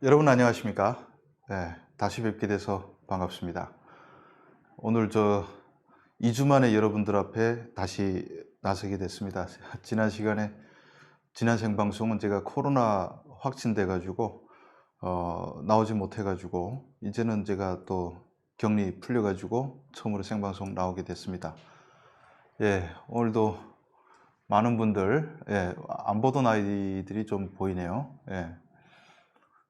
여러분 안녕하십니까? 네, 다시 뵙게 돼서 반갑습니다. 오늘 2주 만에 여러분들 앞에 다시 나서게 됐습니다. 지난 생방송은 제가 코로나 확진돼 가지고 나오지 못해 가지고 이제는 제가 또 격리 풀려 가지고 처음으로 생방송 나오게 됐습니다. 예, 오늘도 많은 분들, 안 보던 아이들이 좀 보이네요. 예,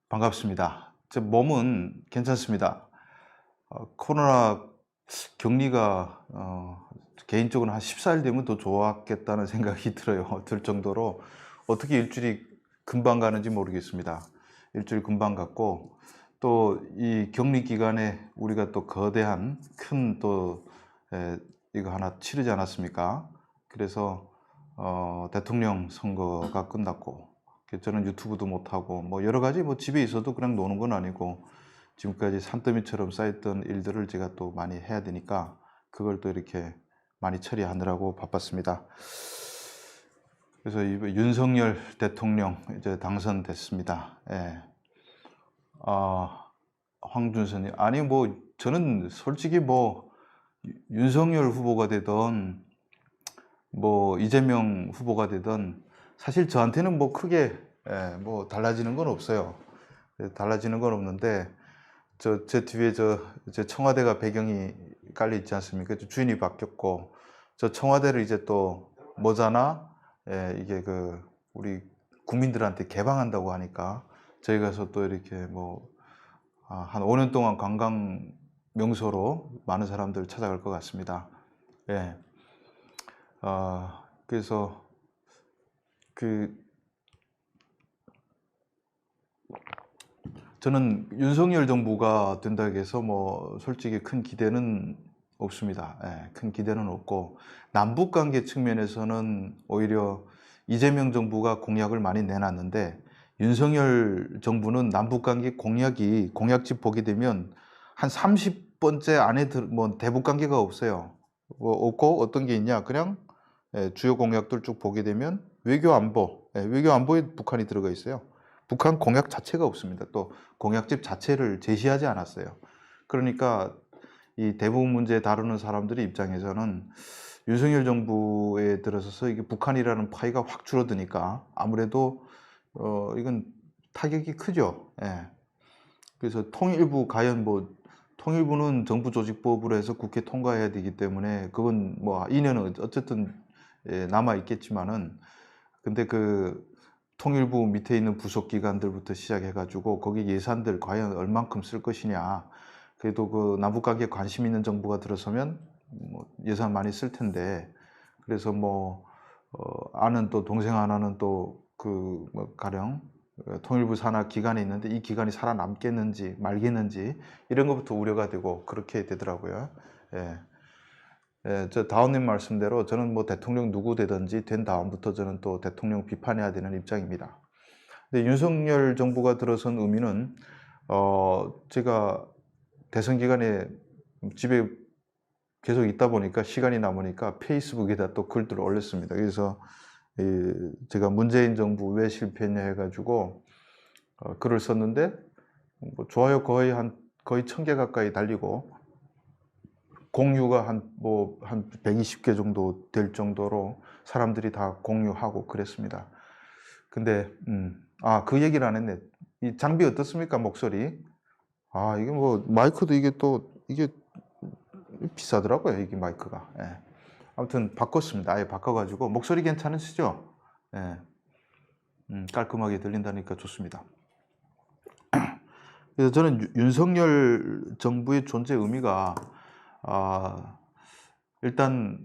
반갑습니다. 제 몸은 괜찮습니다. 코로나 격리가 개인적으로는 한 14일 되면 더 좋았겠다는 생각이 들 정도로 어떻게 일주일이 금방 가는지 모르겠습니다. 일주일 금방 갔고, 또 이 격리 기간에 우리가 또 거대한 큰 또 이거 하나 치르지 않았습니까? 그래서 대통령 선거가 끝났고, 저는 유튜브도 못하고 뭐 여러 가지 뭐 집에 있어도 그냥 노는 건 아니고 지금까지 산더미처럼 쌓였던 일들을 제가 또 많이 해야 되니까 그걸 또 이렇게 많이 처리하느라고 바빴습니다. 그래서 윤석열 대통령 이제 당선됐습니다. 예. 황준선이 아니 뭐 저는 솔직히 뭐 윤석열 후보가 되던 뭐 이재명 후보가 되던 사실 저한테는 뭐 크게 뭐 달라지는 건 없어요. 달라지는 건 없는데 제 뒤에 제 청와대가 배경이 깔려 있지 않습니까? 주인이 바뀌었고 저 청와대를 이제 또 뭐잖아 이게 우리 국민들한테 개방한다고 하니까 저희 가서 또 이렇게 뭐 한 5년 동안 관광 명소로 많은 사람들 찾아갈 것 같습니다. 예. 그래서 그 저는 윤석열 정부가 된다고 해서 뭐 솔직히 큰 기대는 없습니다. 예, 큰 기대는 없고 남북 관계 측면에서는 오히려 이재명 정부가 공약을 많이 내놨는데 윤석열 정부는 남북 관계 공약집 보게 되면 한 30번째 안에 뭐 대북 관계가 없어요. 뭐 없고 어떤 게 있냐? 그냥 주요 공약들 쭉 보게 되면 외교 안보, 외교 안보에 북한이 들어가 있어요. 북한 공약 자체가 없습니다. 또 공약집 자체를 제시하지 않았어요. 그러니까 이 대북 문제 다루는 사람들의 입장에서는 윤석열 정부에 들어서서 이게 북한이라는 파이가 확 줄어드니까 아무래도 이건 타격이 크죠. 예. 그래서 통일부 과연 뭐 통일부는 정부조직법으로 해서 국회 통과해야 되기 때문에 그건 뭐 2년은 어쨌든 남아 있겠지만은 근데 통일부 밑에 있는 부속 기관들부터 시작해 가지고 거기 예산들 과연 얼만큼 쓸 것이냐. 그래도 남북 관계에 관심 있는 정부가 들어서면 뭐 예산 많이 쓸 텐데 그래서 뭐 아는 또 동생 하나는 또 뭐 가령 통일부 산하 기관에 있는데 이 기관이 살아남겠는지 말겠는지 이런 것부터 우려가 되고 그렇게 되더라고요. 예. 예, 저 다운님 말씀대로 저는 뭐 대통령 누구 되든지 된 다음부터 저는 또 대통령 비판해야 되는 입장입니다. 근데 윤석열 정부가 들어선 의미는 제가 대선 기간에 집에 계속 있다 보니까 시간이 남으니까 페이스북에다 또 글들을 올렸습니다. 그래서 제가 문재인 정부 왜 실패했냐 해가지고 글을 썼는데 뭐 좋아요 거의 1000개 가까이 달리고 공유가 한 120개 정도 될 정도로 사람들이 다 공유하고 그랬습니다. 근데 그 얘기를 안 했네. 이 장비 어떻습니까? 목소리. 이게 뭐 마이크도 이게 비싸더라고요. 이게 마이크가. 예. 아무튼 바꿨습니다. 아예 바꿔가지고 목소리 괜찮으시죠? 예. 깔끔하게 들린다니까 좋습니다. 그래서 저는 윤석열 정부의 존재 의미가 일단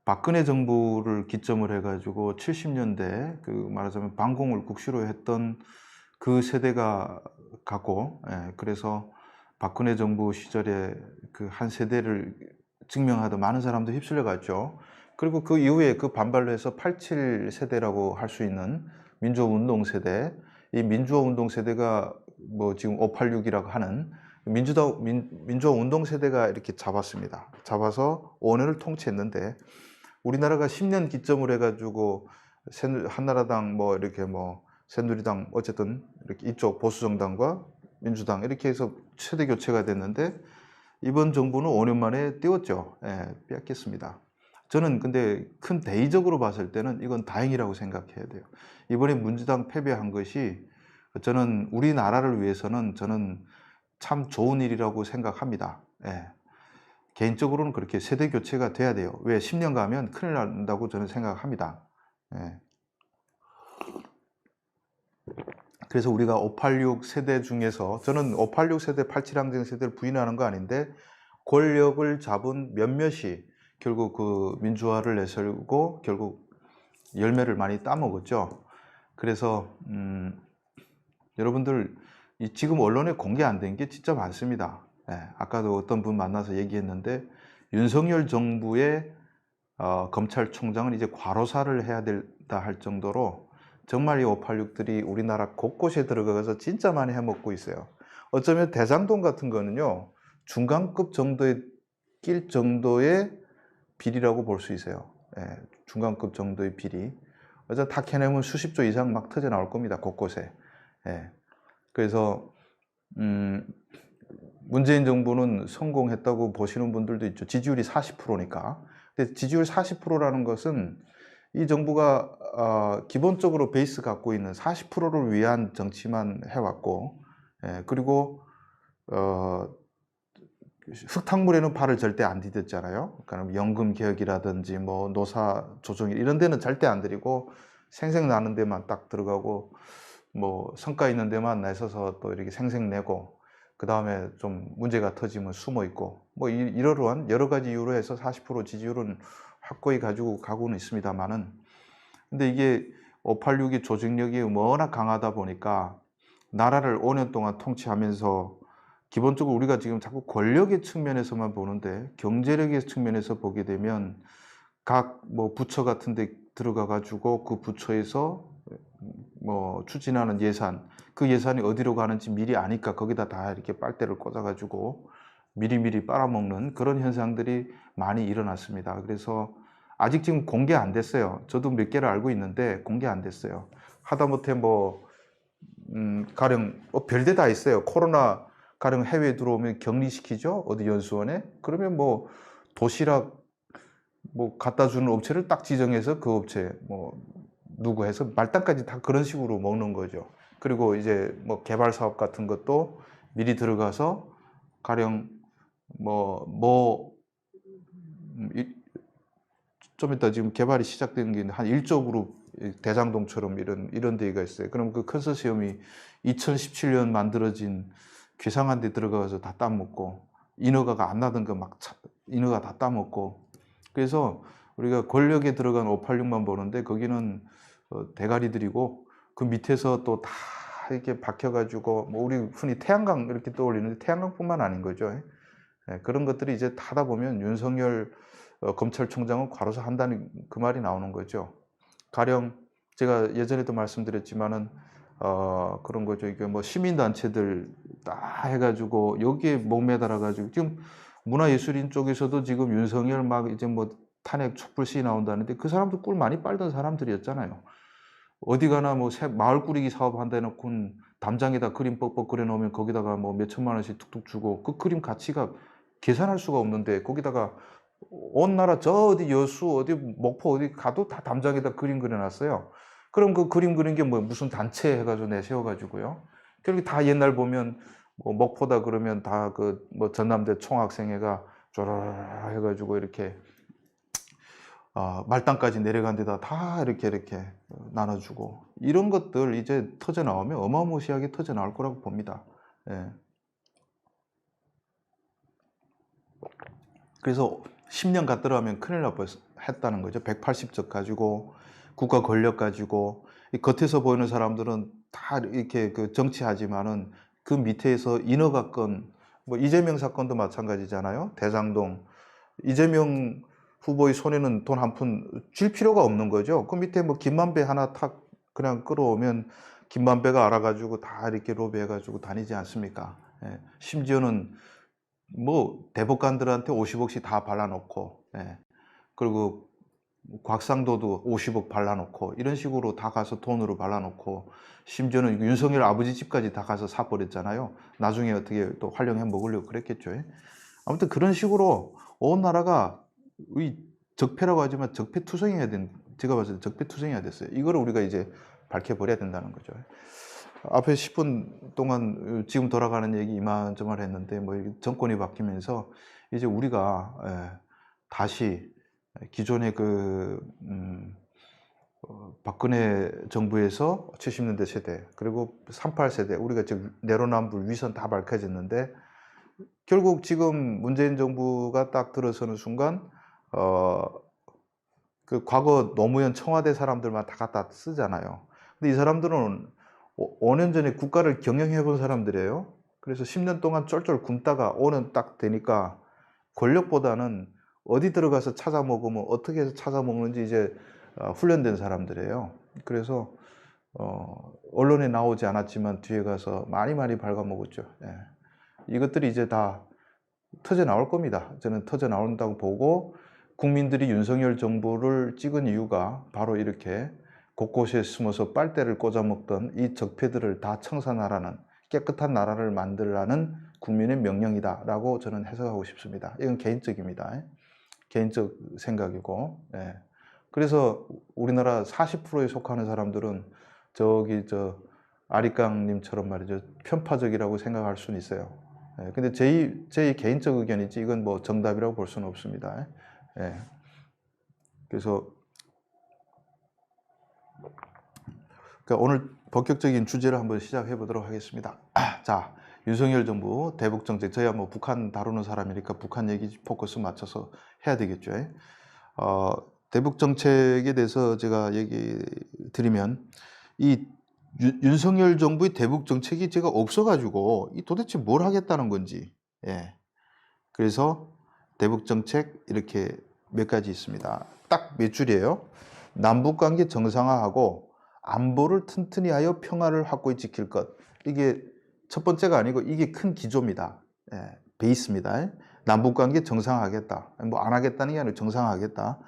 박근혜 정부를 기점을 해가지고 70년대 말하자면 반공을 국시로 했던 그 세대가 갖고 그래서 박근혜 정부 시절에 한 세대를 증명하던 많은 사람도 휩쓸려 갔죠. 그리고 그 이후에 반발로 해서 87 세대라고 할 수 있는 민주화 운동 세대, 이 민주화 운동 세대가 뭐 지금 586이라고 하는 민주화 운동 세대가 이렇게 잡았습니다. 잡아서 5년을 통치했는데 우리나라가 10년 기점을 해가지고 한나라당 뭐 이렇게 뭐 새누리당 어쨌든 이렇게 이쪽 보수정당과 민주당 이렇게 해서 최대 교체가 됐는데 이번 정부는 5년 만에 띄웠죠. 예, 뺏겼습니다. 저는 근데 큰 대의적으로 봤을 때는 이건 다행이라고 생각해야 돼요. 이번에 민주당 패배한 것이 저는 우리나라를 위해서는 저는 참 좋은 일이라고 생각합니다. 예. 개인적으로는 그렇게 세대 교체가 돼야 돼요. 왜 10년 가면 큰일 난다고 저는 생각합니다. 예. 그래서 우리가 586 세대 중에서 저는 586 세대, 87항쟁 세대를 부인하는 거 아닌데 권력을 잡은 몇몇이 결국 그 민주화를 내세우고 결국 열매를 많이 따먹었죠. 그래서 여러분들 지금 언론에 공개 안 된 게 진짜 많습니다. 예, 아까도 어떤 분 만나서 얘기했는데 윤석열 정부의 검찰총장은 이제 과로사를 해야 된다 할 정도로 정말 이 586들이 우리나라 곳곳에 들어가서 진짜 많이 해먹고 있어요. 어쩌면 대장동 같은 거는요, 중간급 정도에 낄 정도의 비리라고 볼 수 있어요. 예, 중간급 정도의 비리. 어제 다 캐내면 수십조 이상 막 터져 나올 겁니다. 곳곳에. 예. 그래서 문재인 정부는 성공했다고 보시는 분들도 있죠. 지지율이 40%니까. 근데 지지율 40%라는 것은 이 정부가 기본적으로 베이스 갖고 있는 40%를 위한 정치만 해왔고, 예, 그리고 흙탕물에는 발을 절대 안 디뎠잖아요. 그러니까 연금 개혁이라든지 뭐 노사 조정 이런 데는 절대 안 들이고 생색나는 데만 딱 들어가고 뭐 성과 있는 데만 나서서 또 이렇게 생색내고 그 다음에 좀 문제가 터지면 숨어 있고 뭐 이러한 여러 가지 이유로 해서 40% 지지율은 확고히 가지고 가고는 있습니다만은 근데 이게 586이 조직력이 워낙 강하다 보니까 나라를 5년 동안 통치하면서 기본적으로 우리가 지금 자꾸 권력의 측면에서만 보는데 경제력의 측면에서 보게 되면 각 뭐 부처 같은 데 들어가 가지고 그 부처에서 뭐 추진하는 예산, 그 예산이 어디로 가는지 미리 아니까 거기다 다 이렇게 빨대를 꽂아 가지고 미리미리 빨아먹는 그런 현상들이 많이 일어났습니다. 그래서 아직 지금 공개 안 됐어요. 저도 몇 개를 알고 있는데 공개 안 됐어요. 하다못해 뭐 가령 별데 다 있어요. 코로나 가령 해외 들어오면 격리시키죠. 어디 연수원에. 그러면 뭐 도시락 뭐 갖다 주는 업체를 딱 지정해서 그 업체 뭐 누구 해서 말단까지 다 그런 식으로 먹는 거죠. 그리고 이제 뭐 개발 사업 같은 것도 미리 들어가서 가령 좀 이따 지금 개발이 시작되는 게 한 1조 그룹 대장동처럼 이런 데가 있어요. 그럼 그 컨소시엄이 2017년 만들어진 괴상한 데 들어가서 다 따먹고 인허가가 안 나던 거 막 인허가 다 따먹고 그래서 우리가 권력에 들어간 586만 보는데 거기는 대가리들이고 그 밑에서 또 다 이렇게 박혀가지고 뭐 우리 흔히 태양광 이렇게 떠올리는데 태양광뿐만 아닌 거죠. 예, 그런 것들이 이제 타다 보면 윤석열 검찰총장은 과로사 한다는 그 말이 나오는 거죠. 가령 제가 예전에도 말씀드렸지만은 그런 거죠. 이게 뭐 시민단체들 다 해가지고 여기에 목매달아가지고 지금 문화예술인 쪽에서도 지금 윤석열 막 이제 뭐 탄핵 촛불 시위 나온다는데 그 사람도 꿀 많이 빨던 사람들이었잖아요. 어디 가나 뭐 마을 꾸리기 사업 한다 해놓고 담장에다 그림 뻑뻑 그려놓으면 거기다가 뭐 몇 천만 원씩 툭툭 주고 그 그림 가치가 계산할 수가 없는데 거기다가 온 나라 저 어디 여수 어디 목포 어디 가도 다 담장에다 그림 그려놨어요. 그럼 그 그림 그린 게 뭐 무슨 단체 해가지고 내세워가지고요. 그렇게 다 옛날 보면 뭐 목포다 그러면 다 그 뭐 전남대 총학생회가 쪼르르 해가지고 이렇게 말단까지 내려간 데다 다 이렇게 나눠주고 이런 것들 이제 터져 나오면 어마무시하게 터져 나올 거라고 봅니다. 예. 그래서 10년 갔더라면 큰일 날 뻔했다는 거죠. 180석 가지고 국가 권력 가지고 겉에서 보이는 사람들은 다 이렇게 그 정치하지만은 그 밑에서 인허가 건, 뭐 이재명 사건도 마찬가지잖아요. 대장동 이재명 후보의 손에는 돈 한 푼 줄 필요가 없는 거죠. 그 밑에 뭐 김만배 하나 탁 그냥 끌어오면 김만배가 알아가지고 다 이렇게 로비해가지고 다니지 않습니까? 예. 심지어는 뭐 대법관들한테 50억씩 다 발라놓고, 예. 그리고 곽상도도 50억 발라놓고 이런 식으로 다 가서 돈으로 발라놓고 심지어는 윤석열 아버지 집까지 다 가서 사버렸잖아요. 나중에 어떻게 또 활용해 먹으려고 그랬겠죠. 아무튼 그런 식으로 온 나라가 이 적폐라고 하지만 적폐투성이해야 된, 제가 봤을 때 적폐투성이해야 됐어요. 이거를 우리가 이제 밝혀버려야 된다는 거죠. 앞에 10분 동안 지금 돌아가는 얘기 이만저만 했는데 뭐 정권이 바뀌면서 이제 우리가 다시 기존의 박근혜 정부에서 70년대 세대 그리고 38세대 우리가 지금 내로남불 위선 다 밝혀졌는데 결국 지금 문재인 정부가 딱 들어서는 순간 그 과거 노무현 청와대 사람들만 다 갖다 쓰잖아요. 근데 이 사람들은 5년 전에 국가를 경영해 본 사람들이에요. 그래서 10년 동안 쫄쫄 굶다가 5년 딱 되니까 권력보다는 어디 들어가서 찾아 먹으면 어떻게 해서 찾아 먹는지 이제 훈련된 사람들이에요. 그래서 언론에 나오지 않았지만 뒤에 가서 많이 발아먹었죠. 이것들이 이제 다 터져 나올 겁니다. 저는 터져 나온다고 보고 국민들이 윤석열 정부를 찍은 이유가 바로 이렇게 곳곳에 숨어서 빨대를 꽂아 먹던 이 적폐들을 다 청산하라는 깨끗한 나라를 만들라는 국민의 명령이다라고 저는 해석하고 싶습니다. 이건 개인적입니다. 개인적 생각이고, 그래서 우리나라 40%에 속하는 사람들은 아리깡님처럼 말이죠, 편파적이라고 생각할 수는 있어요. 근데 제 개인적 의견이지 이건 뭐 정답이라고 볼 수는 없습니다. 그래서 오늘 본격적인 주제를 한번 시작해 보도록 하겠습니다. 자, 윤석열 정부 대북 정책, 저희야 뭐 북한 다루는 사람이니까 북한 얘기 포커스 맞춰서 해야 되겠죠. 대북 정책에 대해서 제가 얘기 드리면 이 윤석열 정부의 대북 정책이 제가 없어가지고 이 도대체 뭘 하겠다는 건지, 그래서 대북 정책 이렇게 몇 가지 있습니다. 딱 몇 줄이에요. 남북관계 정상화하고 안보를 튼튼히 하여 평화를 확고히 지킬 것. 이게 첫 번째가 아니고 이게 큰 기조입니다. 베이스입니다. 남북관계 정상화하겠다. 뭐 안 하겠다는 게 아니라 정상화하겠다.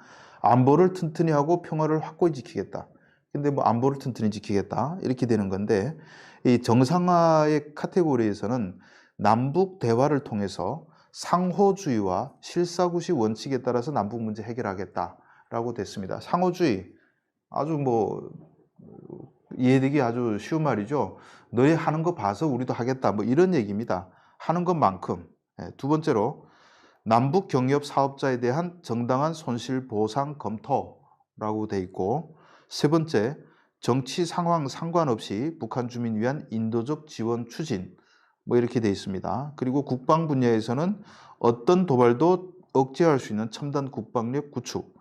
안보를 튼튼히 하고 평화를 확고히 지키겠다. 근데 뭐 안보를 튼튼히 지키겠다. 이렇게 되는 건데 이 정상화의 카테고리에서는 남북 대화를 통해서 상호주의와 실사구시 원칙에 따라서 남북 문제 해결하겠다라고 됐습니다. 상호주의 아주 뭐 이해되기 아주 쉬운 말이죠. 너희 하는 거 봐서 우리도 하겠다 뭐 이런 얘기입니다. 하는 것만큼. 두 번째로 남북 경협 사업자에 대한 정당한 손실 보상 검토라고 돼 있고, 세 번째 정치 상황 상관없이 북한 주민 위한 인도적 지원 추진 뭐 이렇게 돼 있습니다. 그리고 국방 분야에서는 어떤 도발도 억제할 수 있는 첨단 국방력 구축,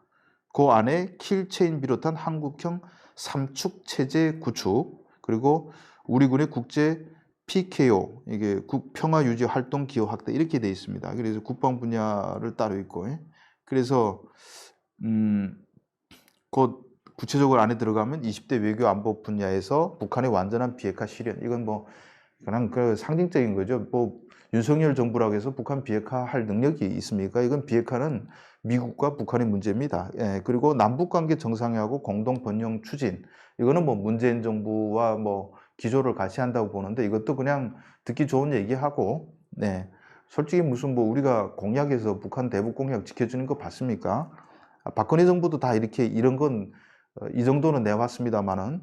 그 안에 킬체인 비롯한 한국형 삼축 체제 구축, 그리고 우리 군의 국제 PKO, 이게 평화 유지 활동 기여 확대 이렇게 돼 있습니다. 그래서 국방 분야를 따로 있고, 그래서 곧 구체적으로 안에 들어가면 20대 외교 안보 분야에서 북한의 완전한 비핵화 실현, 이건 뭐 그냥 그 상징적인 거죠. 뭐 윤석열 정부라고 해서 북한 비핵화 할 능력이 있습니까? 이건 비핵화는 미국과 북한의 문제입니다. 그리고 남북관계 정상화하고 공동 번영 추진, 이거는 뭐 문재인 정부와 뭐 기조를 같이 한다고 보는데 이것도 그냥 듣기 좋은 얘기하고, 솔직히 무슨 뭐 우리가 공약에서 북한 대북 공약 지켜주는 거 봤습니까? 박근혜 정부도 다 이렇게 이런 건 이 정도는 내왔습니다만은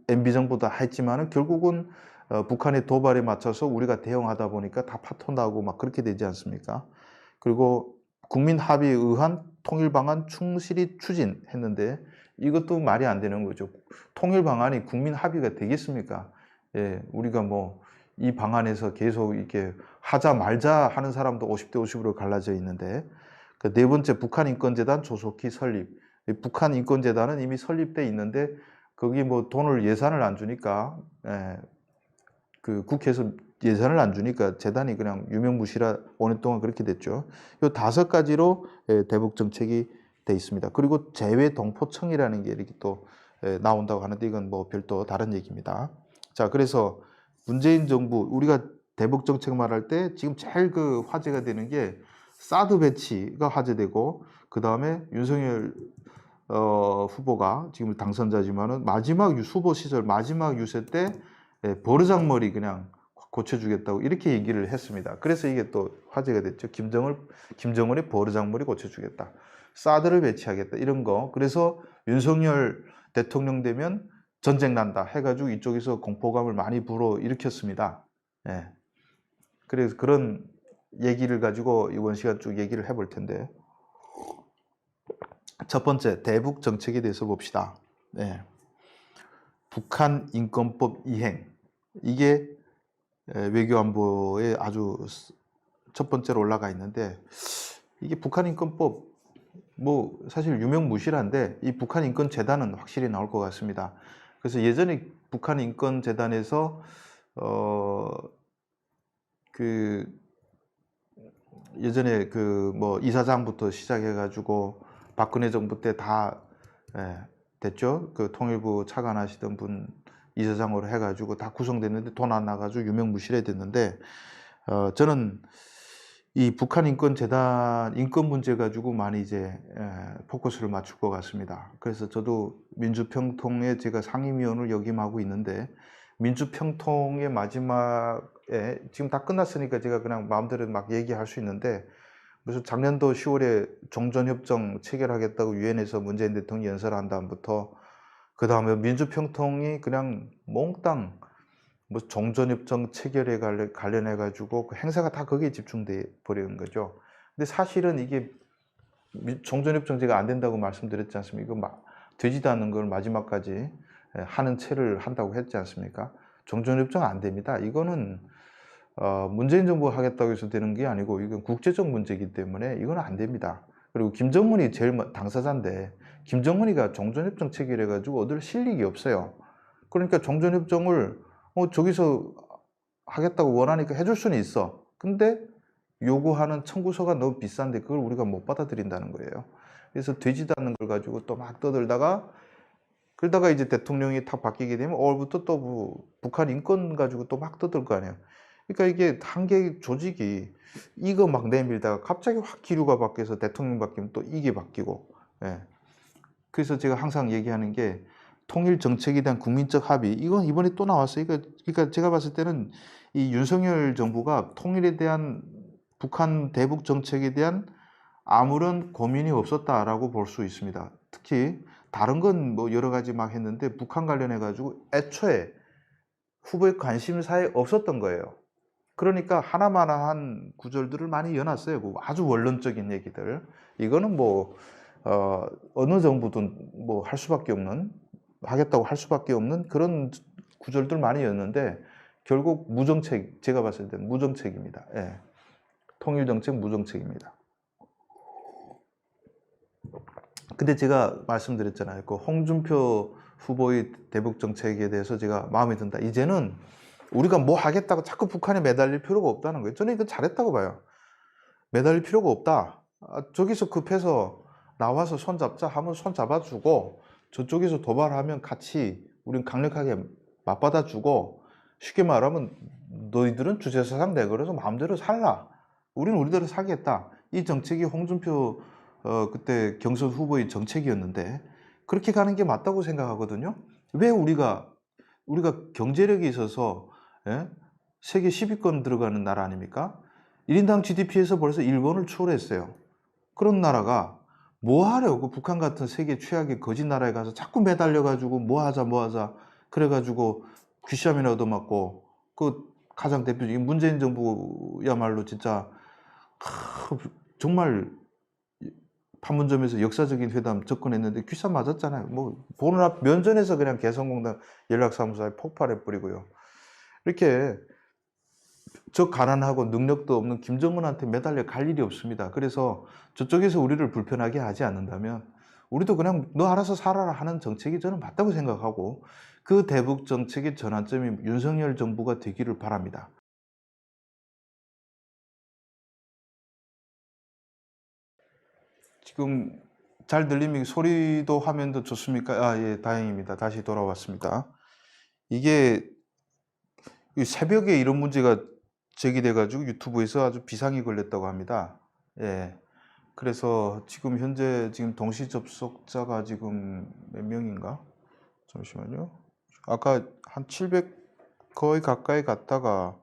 MB 정부도 했지만은 결국은 북한의 도발에 맞춰서 우리가 대응하다 보니까 다 파토나고 막 그렇게 되지 않습니까? 그리고 국민 합의에 의한 통일 방안 충실히 추진했는데 이것도 말이 안 되는 거죠. 통일 방안이 국민 합의가 되겠습니까? 우리가 뭐 이 방안에서 계속 이렇게 하자 말자 하는 사람도 50대 50으로 갈라져 있는데, 그 네 번째 북한 인권재단 조속히 설립. 북한 인권재단은 이미 설립돼 있는데 거기 뭐 돈을 예산을 안 주니까, 그 국회에서 예산을 안 주니까 재단이 그냥 유명무실하 5년 동안 그렇게 됐죠. 이 5가지로 대북 정책이 돼 있습니다. 그리고 재외동포청이라는 게 이렇게 또 나온다고 하는데 이건 뭐 별도 다른 얘기입니다. 자, 그래서 문재인 정부, 우리가 대북 정책 말할 때 지금 제일 그 화제가 되는 게 사드 배치가 화제되고, 그 다음에 윤석열 후보가 지금 당선자지만은 마지막 후보 시절 마지막 유세 때 버르장머리 그냥 고쳐주겠다고 이렇게 얘기를 했습니다. 그래서 이게 또 화제가 됐죠. 김정은의 버르장머리 고쳐주겠다. 사드를 배치하겠다. 이런 거. 그래서 윤석열 대통령 되면 전쟁 난다 해가지고 이쪽에서 공포감을 많이 불어일으켰습니다. 예. 그래서 그런 얘기를 가지고 이번 시간 쭉 얘기를 해볼 텐데, 첫 번째 대북 정책에 대해서 봅시다. 예. 북한 인권법 이행, 이게 외교안보에 아주 첫 번째로 올라가 있는데, 이게 북한 인권법 뭐 사실 유명무실한데 이 북한 인권재단은 확실히 나올 것 같습니다. 그래서 예전에 북한 인권재단에서 예전에 뭐 이사장부터 시작해가지고 박근혜 정부 때 다 됐죠. 그 통일부 차관하시던 분 이사장으로 해가지고 다 구성됐는데 돈 안 나가지고 유명무실해 됐는데, 저는 이 북한 인권재단 인권 문제 가지고 많이 이제 포커스를 맞출 것 같습니다. 그래서 저도 민주평통에 제가 상임위원을 역임하고 있는데, 민주평통의 마지막에 지금 다 끝났으니까 제가 그냥 마음대로 막 얘기할 수 있는데, 무슨 작년도 10월에 종전협정 체결하겠다고 유엔에서 문재인 대통령이 연설한 다음부터 그 다음에 민주평통이 그냥 몽땅 뭐 종전협정 체결에 관련해 가지고 그 행사가 다 거기에 집중돼 버리는 거죠. 근데 사실은 이게 종전협정 제가 안 된다고 말씀드렸지 않습니까? 이거 되지도 않는 걸 마지막까지 하는 채를 한다고 했지 않습니까? 종전협정 안 됩니다. 이거는 문재인 정부가 하겠다고 해서 되는 게 아니고 이건 국제적 문제이기 때문에 이건 안 됩니다. 그리고 김정은이 제일 당사자인데 김정은이가 종전협정 체결해 가지고 얻을 실익이 없어요. 그러니까 종전협정을 저기서 하겠다고 원하니까 해줄 수는 있어. 근데 요구하는 청구서가 너무 비싼데 그걸 우리가 못 받아들인다는 거예요. 그래서 되지도 않는 걸 가지고 또 막 떠들다가, 그러다가 이제 대통령이 탁 바뀌게 되면 5월부터 또 뭐 북한 인권 가지고 또 막 떠들 거 아니에요. 그러니까 이게 한 개의 조직이 이거 막 내밀다가 갑자기 확 기류가 바뀌어서 대통령 바뀌면 또 이게 바뀌고. 예. 그래서 제가 항상 얘기하는 게 통일 정책에 대한 국민적 합의, 이건 이번에 또 나왔어요. 그러니까 제가 봤을 때는 이 윤석열 정부가 통일에 대한 북한 대북 정책에 대한 아무런 고민이 없었다라고 볼 수 있습니다. 특히 다른 건 뭐 여러 가지 막 했는데 북한 관련해 가지고 애초에 후보의 관심사에 없었던 거예요. 그러니까 하나마나한 구절들을 많이 여놨어요. 아주 원론적인 얘기들. 이거는 뭐 어느 정부든 뭐 할 수밖에 없는, 하겠다고 할 수밖에 없는 그런 구절들 많이 였는데 결국 무정책, 제가 봤을 때는 무정책입니다. 예. 통일정책 무정책입니다. 근데 제가 말씀드렸잖아요. 그 홍준표 후보의 대북 정책에 대해서 제가 마음에 든다. 이제는 우리가 뭐 하겠다고 자꾸 북한에 매달릴 필요가 없다는 거예요. 저는 이거 잘했다고 봐요. 매달릴 필요가 없다. 저기서 급해서 나와서 손 잡자 하면 손 잡아주고, 저쪽에서 도발하면 같이 우린 강력하게 맞받아주고, 쉽게 말하면 너희들은 주체사상 내걸어서 마음대로 살라. 우리는 우리대로 살겠다. 이 정책이 홍준표 그때 경선 후보의 정책이었는데 그렇게 가는 게 맞다고 생각하거든요. 왜 우리가 경제력이 있어서 세계 10위권 들어가는 나라 아닙니까? 1인당 GDP에서 벌써 일본을 추월했어요. 그런 나라가 뭐 하려고 북한 같은 세계 최악의 거지 나라에 가서 자꾸 매달려가지고 뭐 하자 그래가지고 귀쌈이나 얻어맞고, 그 가장 대표적인 문재인 정부야말로 진짜 정말 판문점에서 역사적인 회담 접근했는데 귀쌈 맞았잖아요. 뭐 보는 앞 면전에서 그냥 개성공단 연락사무소에 폭발해 버리고요. 이렇게 저 가난하고 능력도 없는 김정은한테 매달려 갈 일이 없습니다. 그래서 저쪽에서 우리를 불편하게 하지 않는다면 우리도 그냥 너 알아서 살아라 하는 정책이 저는 맞다고 생각하고, 그 대북 정책의 전환점이 윤석열 정부가 되기를 바랍니다. 지금 잘 들리면 소리도 화면도 좋습니까? 예, 다행입니다. 다시 돌아왔습니다. 이게 새벽에 이런 문제가 제기돼가지고 유튜브에서 아주 비상이 걸렸다고 합니다. 예. 그래서 지금 현재 지금 동시 접속자가 지금 몇 명인가? 잠시만요. 아까 한 700 거의 가까이 갔다가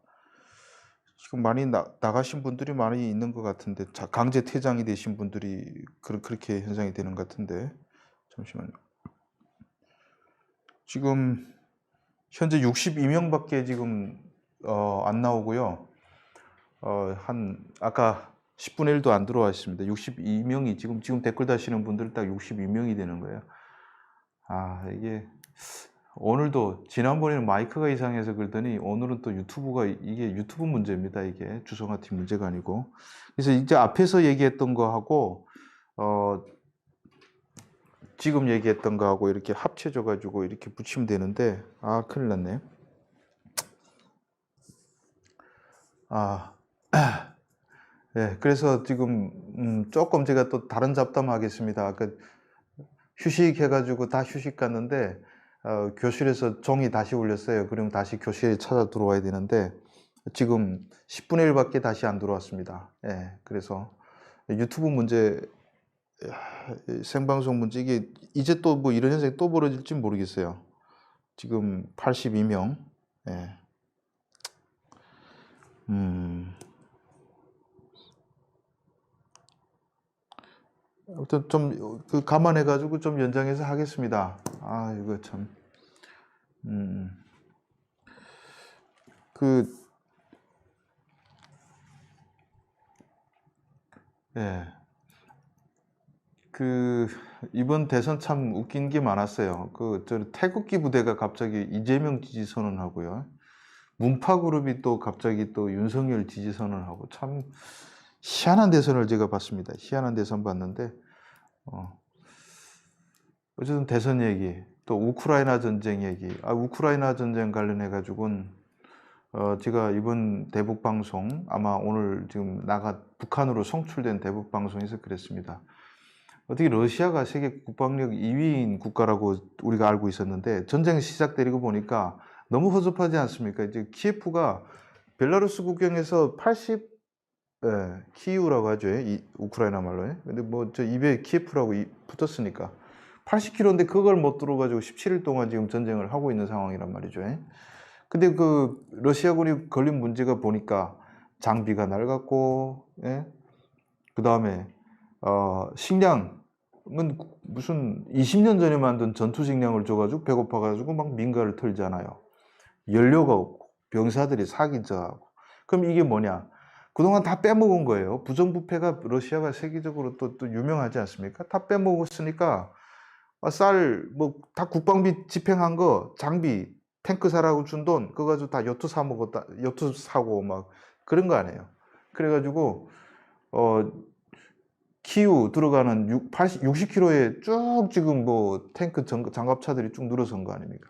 지금 많이 나가신 분들이 많이 있는 것 같은데, 강제 퇴장이 되신 분들이 그렇게 현상이 되는 것 같은데, 잠시만요. 지금 현재 62명밖에 지금 안 나오고요. 아까 10분의 1도 안 들어와 있습니다. 62명이 지금 댓글 다시는 분들 딱 62명이 되는 거예요. 이게 오늘도 지난번에는 마이크가 이상해서 그러더니 오늘은 또 이게 유튜브 문제입니다. 이게 주성아팀 문제가 아니고. 그래서 이제 앞에서 얘기했던 거하고 지금 얘기했던 거하고 이렇게 합쳐져 가지고 이렇게 붙이면 되는데, 큰일 났네. 네, 그래서 지금 조금 제가 또 다른 잡담하겠습니다. 휴식해가지고 다 휴식 갔는데 교실에서 종이 다시 울렸어요. 그럼 다시 교실에 찾아 들어와야 되는데 지금 10분의 1밖에 다시 안 들어왔습니다. 예, 그래서 유튜브 문제, 생방송 문제, 이게 이제 또 뭐 이런 현상이 또 벌어질지 모르겠어요. 지금 82명. 예. 아무튼 좀 감안해가지고 좀 연장해서 하겠습니다. 이거 참. 예. 이번 대선 참 웃긴 게 많았어요. 태극기 부대가 갑자기 이재명 지지 선언하고요. 문파그룹이 또 갑자기 또 윤석열 지지 선언하고, 참 희한한 대선을 제가 봤습니다. 희한한 대선 봤는데, 어쨌든 대선 얘기, 또 우크라이나 전쟁 얘기, 우크라이나 전쟁 관련해가지고는, 제가 이번 대북 방송, 아마 오늘 지금 북한으로 송출된 대북 방송에서 그랬습니다. 어떻게 러시아가 세계 국방력 2위인 국가라고 우리가 알고 있었는데, 전쟁 시작되고 보니까 너무 허접하지 않습니까? 이제 키예프가 벨라루스 국경에서 키이우라고 하죠. 우크라이나 말로. 근데 뭐 저 입에 키예프라고 붙었으니까 80km인데 그걸 못 들어가지고 17일 동안 지금 전쟁을 하고 있는 상황이란 말이죠. 근데 러시아군이 걸린 문제가 보니까 장비가 낡았고, 그 다음에 식량은 무슨 20년 전에 만든 전투 식량을 줘가지고 배고파가지고 막 민가를 털잖아요. 연료가 없고 병사들이 사기져하고. 그럼 이게 뭐냐? 그동안 다 빼먹은 거예요. 부정부패가 러시아가 세계적으로 또 유명하지 않습니까? 다 빼먹었으니까 뭐 다 국방비 집행한 거, 장비, 탱크 사라고 준 돈, 그거 가지고 다 요트 사고 막 그런 거 아니에요. 그래가지고 키우 들어가는 60km에 쭉 지금 뭐 탱크 장갑차들이 쭉 늘어선 거 아닙니까?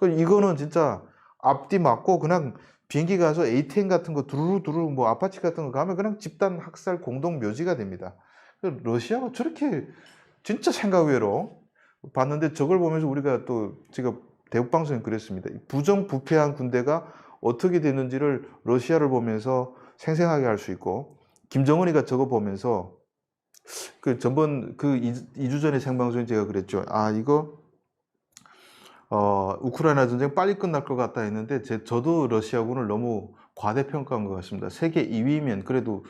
이거는 진짜 앞뒤 맞고 그냥 비행기 가서 ATM 같은 거 두루두루 뭐 아파치 같은 거 가면 그냥 집단 학살 공동 묘지가 됩니다. 러시아가 저렇게 진짜 생각 외로 봤는데, 저걸 보면서 우리가 또 제가 대북 방송에 그랬습니다. 부정부패한 군대가 어떻게 되는지를 러시아를 보면서 생생하게 할 수 있고, 김정은이가 저거 보면서 전번 2주 전에 생방송에 제가 그랬죠. 이거 우크라이나 전쟁 빨리 끝날 것 같다 했는데, 저도 러시아군을 너무 과대평가한 것 같습니다. 세계 2위면 그래도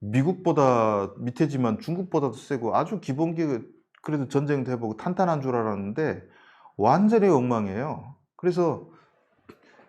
미국보다 밑에지만 중국보다도 세고 아주 기본기, 그래도 전쟁도 해보고 탄탄한 줄 알았는데 완전히 엉망이에요. 그래서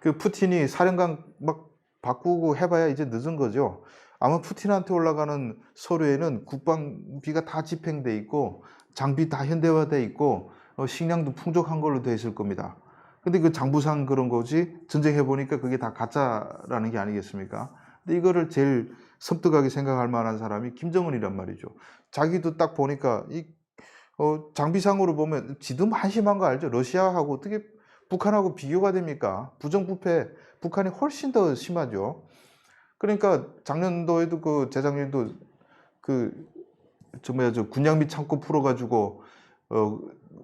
푸틴이 사령관 막 바꾸고 해봐야 이제 늦은 거죠. 아마 푸틴한테 올라가는 서류에는 국방비가 다 집행돼 있고 장비 다 현대화돼 있고 식량도 풍족한 걸로 돼 있을 겁니다. 근데 장부상 그런 거지, 전쟁해보니까 그게 다 가짜라는 게 아니겠습니까? 근데 이거를 제일 섬뜩하게 생각할 만한 사람이 김정은이란 말이죠. 자기도 딱 보니까 장비상으로 보면 지도 한심한 거 알죠? 러시아하고 어떻게 북한하고 비교가 됩니까? 부정부패, 북한이 훨씬 더 심하죠. 그러니까 작년도에도 재작년도 군량미 창고 풀어가지고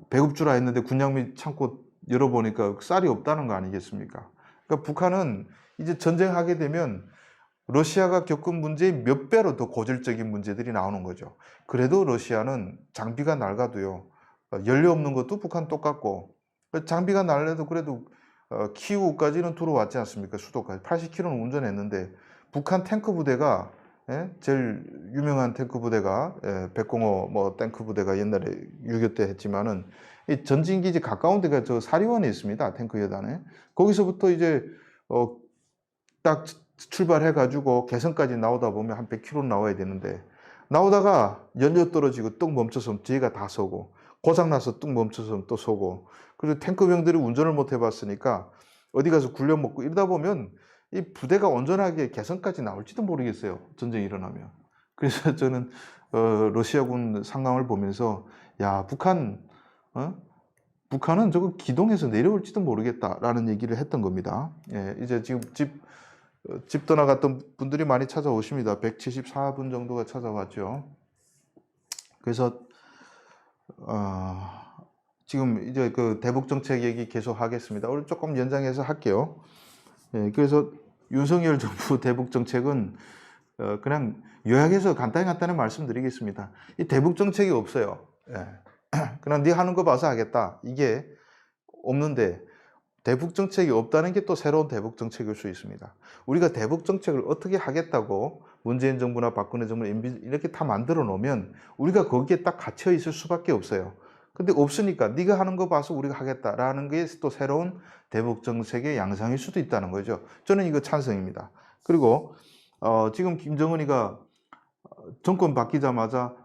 배급 주라 했는데 군량미 창고 열어보니까 쌀이 없다는 거 아니겠습니까? 그러니까 북한은 이제 전쟁하게 되면 러시아가 겪은 문제의 몇 배로 더 고질적인 문제들이 나오는 거죠. 그래도 러시아는 장비가 낡아도요. 연료 없는 것도 북한 똑같고 장비가 낡아도 그래도 키우까지는 들어왔지 않습니까? 수도까지 80km는 운전했는데 북한 탱크 부대가 제일 유명한 탱크 부대가 105 뭐 탱크 부대가 옛날에 6.25 때 했지만은 이 전진기지 가까운 데가 저 사리원에 있습니다. 탱크 여단에. 거기서부터 이제 딱 출발해 가지고 개성까지 나오다 보면 한 100km 나와야 되는데 나오다가 연료 떨어지고 뚝 멈춰서 뒤에가 다 서고 고장나서 뚝 멈춰서 또 서고 그리고 탱크병들이 운전을 못 해봤으니까 어디 가서 굴려 먹고 이러다 보면 이 부대가 온전하게 개성까지 나올지도 모르겠어요. 전쟁이 일어나면. 그래서 저는 러시아군 상황을 보면서 야 북한은 저거 기동해서 내려올지도 모르겠다라는 얘기를 했던 겁니다. 예, 이제 지금 집 떠나갔던 분들이 많이 찾아오십니다. 174분 정도가 찾아왔죠. 그래서 지금 이제 그 대북 정책 얘기 계속 하겠습니다. 오늘 조금 연장해서 할게요. 예, 그래서 윤석열 정부 대북 정책은 그냥 요약해서 간단히 말씀드리겠습니다. 이 대북 정책이 없어요. 예. 그냥 네 하는 거 봐서 하겠다. 이게 없는데 대북 정책이 없다는 게 또 새로운 대북 정책일 수 있습니다. 우리가 대북 정책을 어떻게 하겠다고 문재인 정부나 박근혜 정부, MB 이렇게 다 만들어 놓으면 우리가 거기에 딱 갇혀 있을 수밖에 없어요. 근데 없으니까 네가 하는 거 봐서 우리가 하겠다라는 게 또 새로운 대북 정책의 양상일 수도 있다는 거죠. 저는 이거 찬성입니다. 그리고 지금 김정은이가 정권 바뀌자마자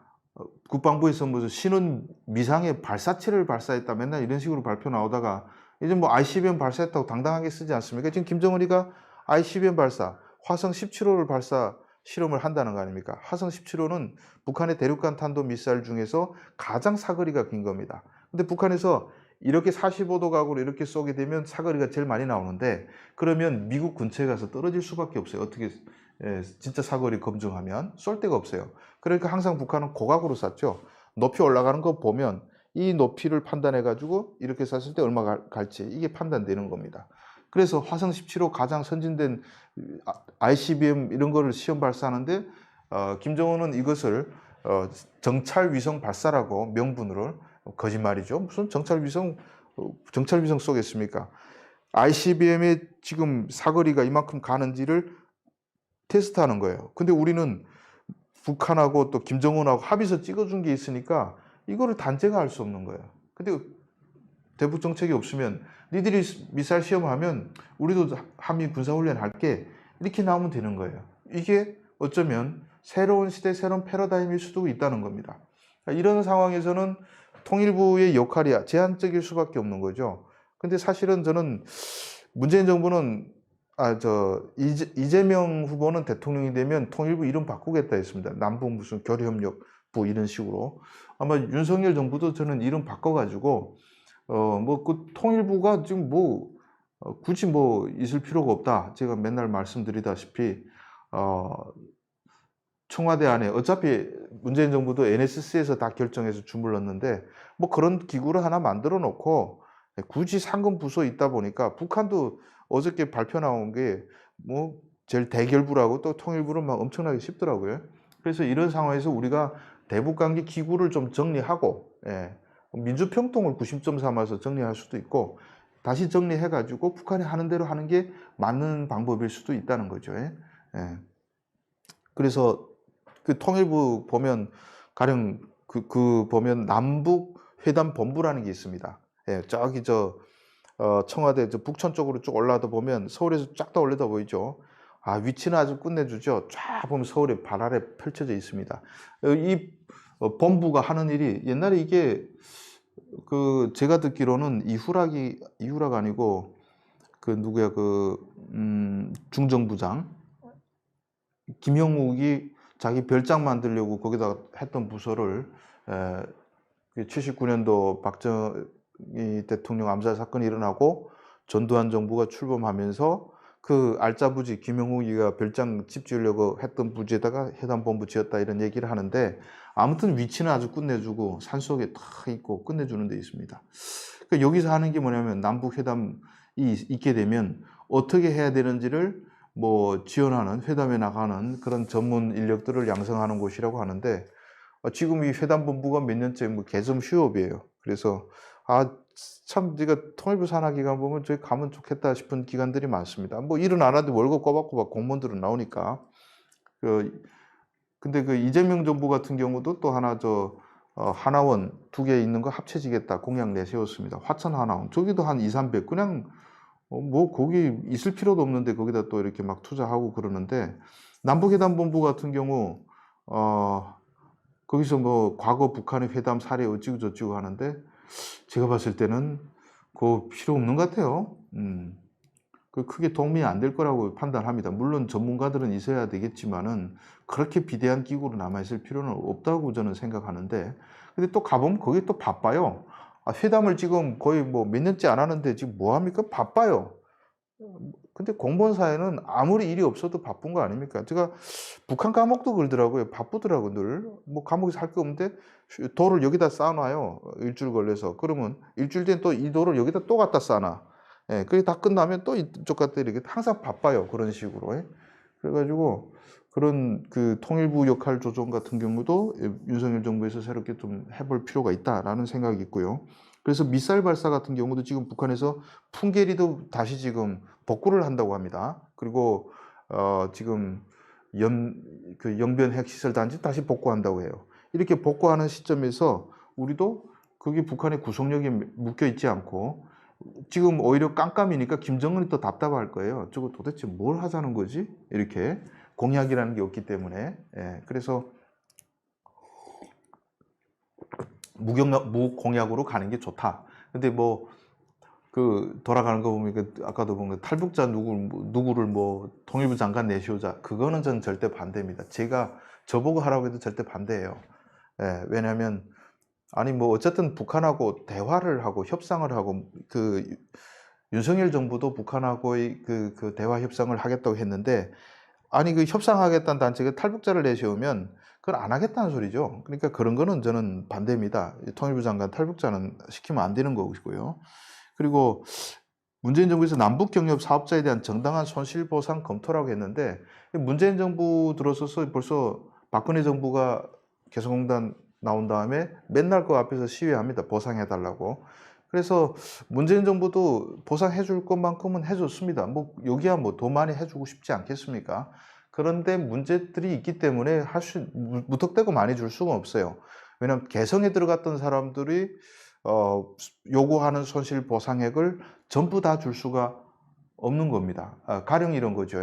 국방부에서 무슨 신은 미상의 발사체를 발사했다 맨날 이런 식으로 발표 나오다가 이제 뭐 ICBM 발사했다고 당당하게 쓰지 않습니까? 지금 김정은이가 ICBM 발사, 화성 17호를 발사 실험을 한다는 거 아닙니까? 화성 17호는 북한의 대륙간 탄도 미사일 중에서 가장 사거리가 긴 겁니다. 근데 북한에서 이렇게 45도 각으로 이렇게 쏘게 되면 사거리가 제일 많이 나오는데 그러면 미국 근처에 가서 떨어질 수밖에 없어요. 어떻게 진짜 사거리 검증하면 쏠 데가 없어요. 그러니까 항상 북한은 고각으로 쐈죠. 높이 올라가는 거 보면 이 높이를 판단해 가지고 이렇게 쐈을 때 얼마 갈지 이게 판단되는 겁니다. 그래서 화성 17호 가장 선진된 ICBM 이런 거를 시험 발사하는데 김정은은 이것을 정찰 위성 발사라고 명분으로 거짓말이죠. 무슨 정찰 위성 쏘겠습니까? ICBM의 지금 사거리가 이만큼 가는지를 테스트하는 거예요. 근데 우리는 북한하고 또 김정은하고 합의서 찍어준 게 있으니까 이거를 단죄가 할 수 없는 거예요. 근데 대북 정책이 없으면 니들이 미사일 시험하면 우리도 한미 군사훈련 할게 이렇게 나오면 되는 거예요. 이게 어쩌면 새로운 시대 새로운 패러다임일 수도 있다는 겁니다. 이런 상황에서는 통일부의 역할이 제한적일 수밖에 없는 거죠. 근데 사실은 저는 문재인 정부는 이재명 후보는 대통령이 되면 통일부 이름 바꾸겠다 했습니다. 남북 무슨 교류협력부 이런 식으로. 아마 윤석열 정부도 저는 이름 바꿔가지고, 뭐, 그 통일부가 지금 뭐, 굳이 뭐 있을 필요가 없다. 제가 맨날 말씀드리다시피, 청와대 안에 어차피 문재인 정부도 NSC에서 다 결정해서 주물렀는데, 뭐 그런 기구를 하나 만들어 놓고, 굳이 상근 부서 있다 보니까 북한도 어저께 발표 나온 게 뭐 제일 대결부라고 또 통일부를 막 엄청나게 씹더라고요. 그래서 이런 상황에서 우리가 대북관계 기구를 좀 정리하고 민주평통을 구심점 삼아서 정리할 수도 있고 다시 정리해가지고 북한이 하는 대로 하는 게 맞는 방법일 수도 있다는 거죠. 그래서 그 통일부 보면 가령 보면 남북 회담 본부라는 게 있습니다. 저기 청와대 북촌 쪽으로 쭉 올라다 보면 서울에서 쫙 다 올려다 보이죠. 위치는 아주 끝내주죠. 쫙 보면 서울의 발 아래 펼쳐져 있습니다. 이 본부가 하는 일이 옛날에 이게 제가 듣기로는 이후락 아니고 누구야 중정부장 김형욱이 자기 별장 만들려고 거기다 했던 부서를 79년도 박정희 대통령 암살 사건이 일어나고 전두환 정부가 출범하면서 그 알짜부지 김영욱이가 별장 집 지으려고 했던 부지에다가 해담본부 지었다 이런 얘기를 하는데 아무튼 위치는 아주 끝내주고 산속에 탁 있고 끝내주는 데 있습니다. 그러니까 여기서 하는 게 뭐냐면 남북 회담이 있게 되면 어떻게 해야 되는지를 뭐 지원하는 회담에 나가는 그런 전문 인력들을 양성하는 곳이라고 하는데 지금 이 회담본부가 몇 년째 뭐 개점 휴업이에요. 그래서 참 제가 통일부 산하 기관 보면 저기 가면 좋겠다 싶은 기관들이 많습니다. 뭐 일은 안 하는데 월급 꼬박꼬박 공무원들은 나오니까. 근데 그 이재명 정부 같은 경우도 또 하나 하나원 2개 있는 거 합쳐지겠다 공약 내세웠습니다. 화천 하나원 저기도 한 2, 300 그냥 뭐 거기 있을 필요도 없는데 거기다 또 이렇게 막 투자하고 그러는데 남북회담본부 같은 경우 거기서 뭐 과거 북한의 회담 사례 어찌고 저찌고 하는데 제가 봤을 때는 그거 필요 없는 것 같아요. 그 크게 도움이 안 될 거라고 판단합니다. 물론 전문가들은 있어야 되겠지만은 그렇게 비대한 기구로 남아있을 필요는 없다고 저는 생각하는데 근데 또 가보면 거기 또 바빠요. 회담을 지금 거의 뭐 몇 년째 안 하는데 지금 뭐 합니까? 바빠요. 근데 공무원 사회는 아무리 일이 없어도 바쁜 거 아닙니까? 제가 북한 감옥도 그러더라고요. 바쁘더라고 늘. 뭐 감옥에서 할 게 없는데 돌을 여기다 쌓아놔요. 일주일 걸려서. 그러면 일주일 뒤엔 또 이 돌을 여기다 또 갖다 쌓아놔. 예, 그게 다 끝나면 또 이쪽 갖다 이렇게 항상 바빠요. 그런 식으로. 예. 그래가지고 그런 그 통일부 역할 조정 같은 경우도 윤석열 정부에서 새롭게 좀 해볼 필요가 있다라는 생각이 있고요. 그래서 미사일 발사 같은 경우도 지금 북한에서 풍계리도 다시 지금 복구를 한다고 합니다. 그리고 지금 영변 핵시설 단지 다시 복구한다고 해요. 이렇게 복구하는 시점에서 우리도 그게 북한의 구속력에 묶여 있지 않고 지금 오히려 깜깜이니까 김정은이 또 답답할 거예요. 저거 도대체 뭘 하자는 거지? 이렇게 공약이라는 게 없기 때문에. 예, 그래서 무공약으로 가는 게 좋다. 근데 뭐 그 돌아가는 거 보면 아까도 본 탈북자 누구를 뭐 통일부 장관 내세우자 그거는 저는 절대 반대입니다. 제가 저보고 하라고 해도 절대 반대예요. 예, 왜냐하면 아니 뭐 어쨌든 북한하고 대화를 하고 협상을 하고 그 윤석열 정부도 북한하고의 그 대화 협상을 하겠다고 했는데 아니 그 협상하겠다는 단체가 탈북자를 내세우면 그걸 안 하겠다는 소리죠. 그러니까 그런 거는 저는 반대입니다. 통일부 장관 탈북자는 시키면 안 되는 것이고요. 그리고 문재인 정부에서 남북 경협 사업자에 대한 정당한 손실보상 검토라고 했는데 문재인 정부 들어서서 벌써 박근혜 정부가 개성공단 나온 다음에 맨날 그 앞에서 시위합니다. 보상해달라고. 그래서 문재인 정부도 보상해 줄 것만큼은 해줬습니다. 뭐 여기야 뭐 더 많이 해주고 싶지 않겠습니까? 그런데 문제들이 있기 때문에 무턱대고 많이 줄 수가 없어요. 왜냐하면 개성에 들어갔던 사람들이 요구하는 손실보상액을 전부 다 줄 수가 없는 겁니다. 가령 이런 거죠.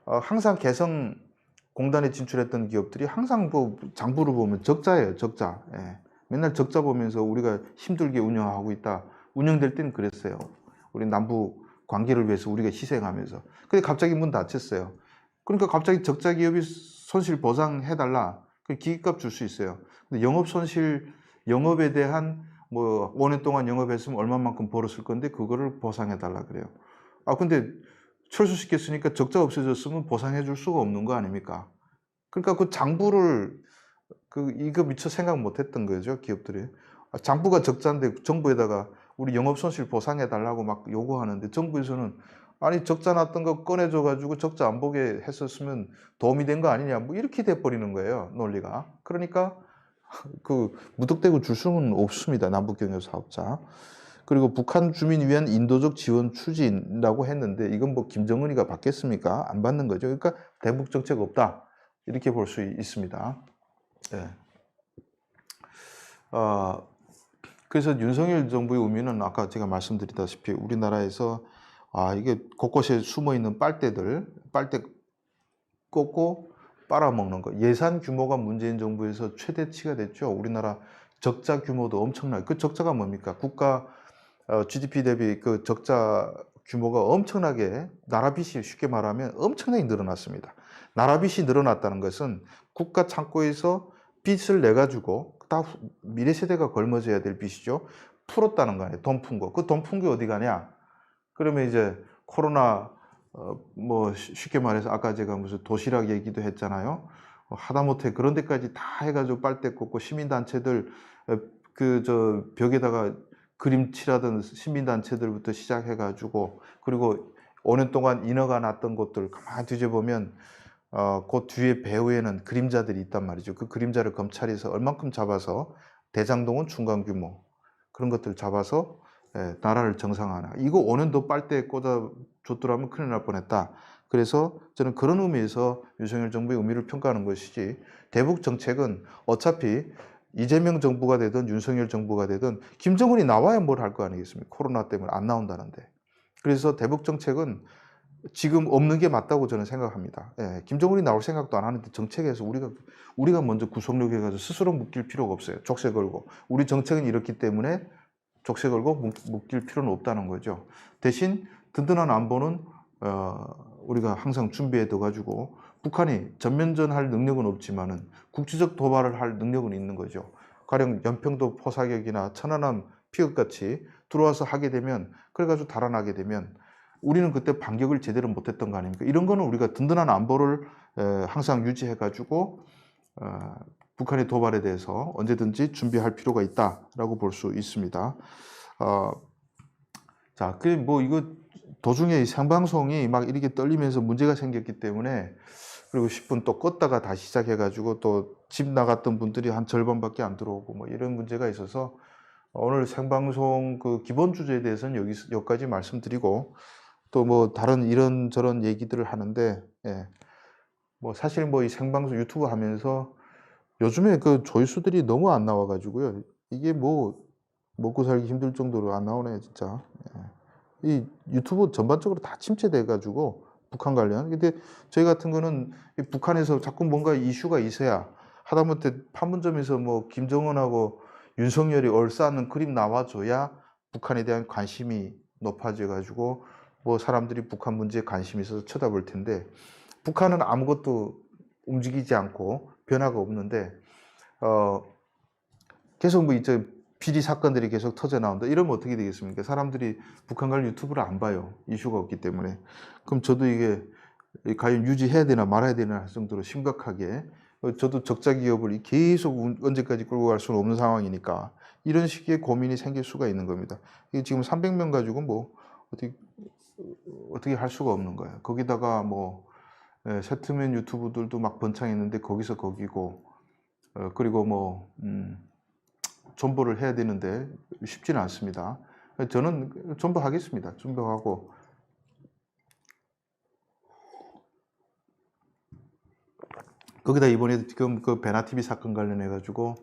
항상 개성 공단에 진출했던 기업들이 항상 뭐 장부를 보면 적자예요, 적자. 예. 맨날 적자 보면서 우리가 힘들게 운영하고 있다. 운영될 때는 그랬어요. 우리 남북 관계를 위해서 우리가 희생하면서. 근데 갑자기 문 닫혔어요. 그러니까 갑자기 적자 기업이 손실 보상해달라. 그 기계값 줄 수 있어요. 근데 영업 손실, 영업에 대한 뭐 5년 동안 영업했으면 얼마만큼 벌었을 건데 그거를 보상해달라 그래요. 근데 철수시켰으니까 적자 없어졌으면 보상해 줄 수가 없는 거 아닙니까? 그러니까 그 장부를 이거 미처 생각 못 했던 거죠, 기업들이. 장부가 적자인데 정부에다가 우리 영업 손실 보상해 달라고 막 요구하는데 정부에서는 아니 적자 났던 거 꺼내줘 가지고 적자 안 보게 했었으면 도움이 된 거 아니냐 뭐 이렇게 돼 버리는 거예요, 논리가. 그러니까 무턱대고 줄 수는 없습니다, 남북 경협 사업자. 그리고 북한 주민 위한 인도적 지원 추진이라고 했는데 이건 뭐 김정은이가 받겠습니까? 안 받는 거죠. 그러니까 대북 정책 없다. 이렇게 볼 수 있습니다. 네. 그래서 윤석열 정부의 의미는 아까 제가 말씀드리다시피 우리나라에서 이게 곳곳에 숨어 있는 빨대 꽂고 빨아먹는 거. 예산 규모가 문재인 정부에서 최대치가 됐죠. 우리나라 적자 규모도 엄청나요. 그 적자가 뭡니까? 국가 GDP 대비 그 적자 규모가 엄청나게 나라 빚이 쉽게 말하면 엄청나게 늘어났습니다. 나라 빚이 늘어났다는 것은 국가 창고에서 빚을 내 가지고 다 미래 세대가 걸머져야 될 빚이죠. 풀었다는 거 아니에요. 돈 푼 거. 그 돈 푼 게 어디 가냐? 그러면 이제 코로나 뭐 쉽게 말해서 아까 제가 무슨 도시락 얘기도 했잖아요. 하다못해 그런 데까지 다 해가지고 빨대 꽂고 시민단체들 벽에다가 그림 칠하던 시민단체들부터 시작해가지고 그리고 5년 동안 인허가 났던 곳들 가만히 뒤져보면 그 뒤에 배후에는 그림자들이 있단 말이죠. 그 그림자를 검찰에서 얼만큼 잡아서 대장동은 중간 규모 그런 것들 잡아서 나라를 정상화하나. 이거 5년 더 빨대에 꽂아줬더라면 큰일 날 뻔했다. 그래서 저는 그런 의미에서 윤석열 정부의 의미를 평가하는 것이지, 대북 정책은 어차피 이재명 정부가 되든 윤석열 정부가 되든 김정은이 나와야 뭘 할 거 아니겠습니까? 코로나 때문에 안 나온다는데. 그래서 대북 정책은 지금 없는 게 맞다고 저는 생각합니다. 김정은이 나올 생각도 안 하는데 정책에서 우리가 먼저 구속력 해가지고 스스로 묶일 필요가 없어요. 족쇄 걸고. 우리 정책은 이렇기 때문에 족쇄 걸고 묶일 필요는 없다는 거죠. 대신 든든한 안보는 우리가 항상 준비해 둬가지고 북한이 전면전할 능력은 없지만은 국지적 도발을 할 능력은 있는 거죠. 가령 연평도 포사격이나 천안함 피격같이 들어와서 하게 되면, 그래가지고 달아나게 되면 우리는 그때 반격을 제대로 못했던 거 아닙니까? 이런 거는 우리가 든든한 안보를 항상 유지해가지고 북한의 도발에 대해서 언제든지 준비할 필요가 있다라고 볼 수 있습니다. 자, 그 뭐 이거 도중에 이 생방송이 막 이렇게 떨리면서 문제가 생겼기 때문에, 그리고 10분 또 껐다가 다시 시작해가지고 또 집 나갔던 분들이 한 절반밖에 안 들어오고 뭐 이런 문제가 있어서 오늘 생방송 그 기본 주제에 대해서는 여기까지 말씀드리고, 또 뭐 다른 이런저런 얘기들을 하는데, 뭐 사실 뭐 이 생방송 유튜브 하면서 요즘에 그 조회수들이 너무 안 나와가지고요. 이게 뭐 먹고 살기 힘들 정도로 안 나오네 진짜. 이 유튜브 전반적으로 다 침체돼가지고 북한 관련. 근데 저희 같은 거는 이 북한에서 자꾸 뭔가 이슈가 있어야, 하다못해 판문점에서 뭐 김정은하고 윤석열이 얼싸는 그림 나와줘야 북한에 대한 관심이 높아져가지고 뭐 사람들이 북한 문제에 관심이 있어서 쳐다볼 텐데, 북한은 아무것도 움직이지 않고 변화가 없는데 계속 뭐 이제 비리 사건들이 계속 터져 나온다. 이러면 어떻게 되겠습니까? 사람들이 북한 관련 유튜브를 안 봐요. 이슈가 없기 때문에. 그럼 저도 이게 과연 유지해야 되나 말아야 되나 할 정도로 심각하게, 저도 적자 기업을 계속 언제까지 끌고 갈 수는 없는 상황이니까 이런 식의 고민이 생길 수가 있는 겁니다. 이게 지금 300명 가지고 뭐 어떻게 할 수가 없는 거예요. 거기다가 뭐 세트맨 유튜브들도 막 번창했는데 거기서 거기고, 그리고 뭐 존버를 해야 되는데 쉽지는 않습니다. 저는 존버하겠습니다. 존버하고, 거기다 이번에 지금 그 베나TV 사건 관련해 가지고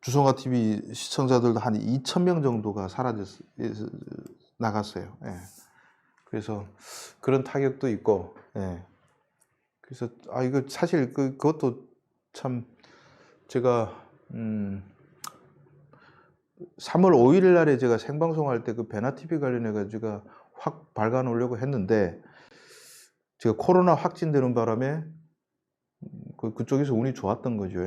주성아 TV 시청자들도 한 2,000명 정도가 나갔어요. 그래서 그런 타격도 있고, 그래서 이거 사실 그것도 참, 제가 3월 5일 날에 제가 생방송할 때 그 베나TV 관련해 가지고 확 밝아 놓으려고 했는데, 제가 코로나 확진되는 바람에 그쪽에서 운이 좋았던 거죠.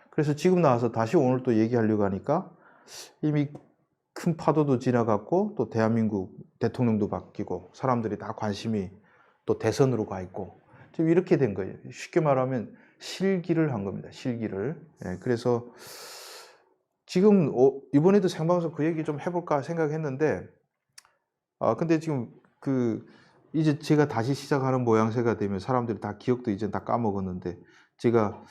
그래서 지금 나와서 다시 오늘 또 얘기하려고 하니까 이미 큰 파도도 지나갔고, 또 대한민국 대통령도 바뀌고 사람들이 다 관심이 또 대선으로 가 있고, 지금 이렇게 된 거예요. 쉽게 말하면 실기를 한 겁니다. 실기를. 그래서 지금 이번에도 생방송 그 얘기 좀 해볼까 생각했는데, 근데 지금 이제 제가 다시 시작하는 모양새가 되면 사람들이 다 기억도 이제 다 까먹었는데, 제가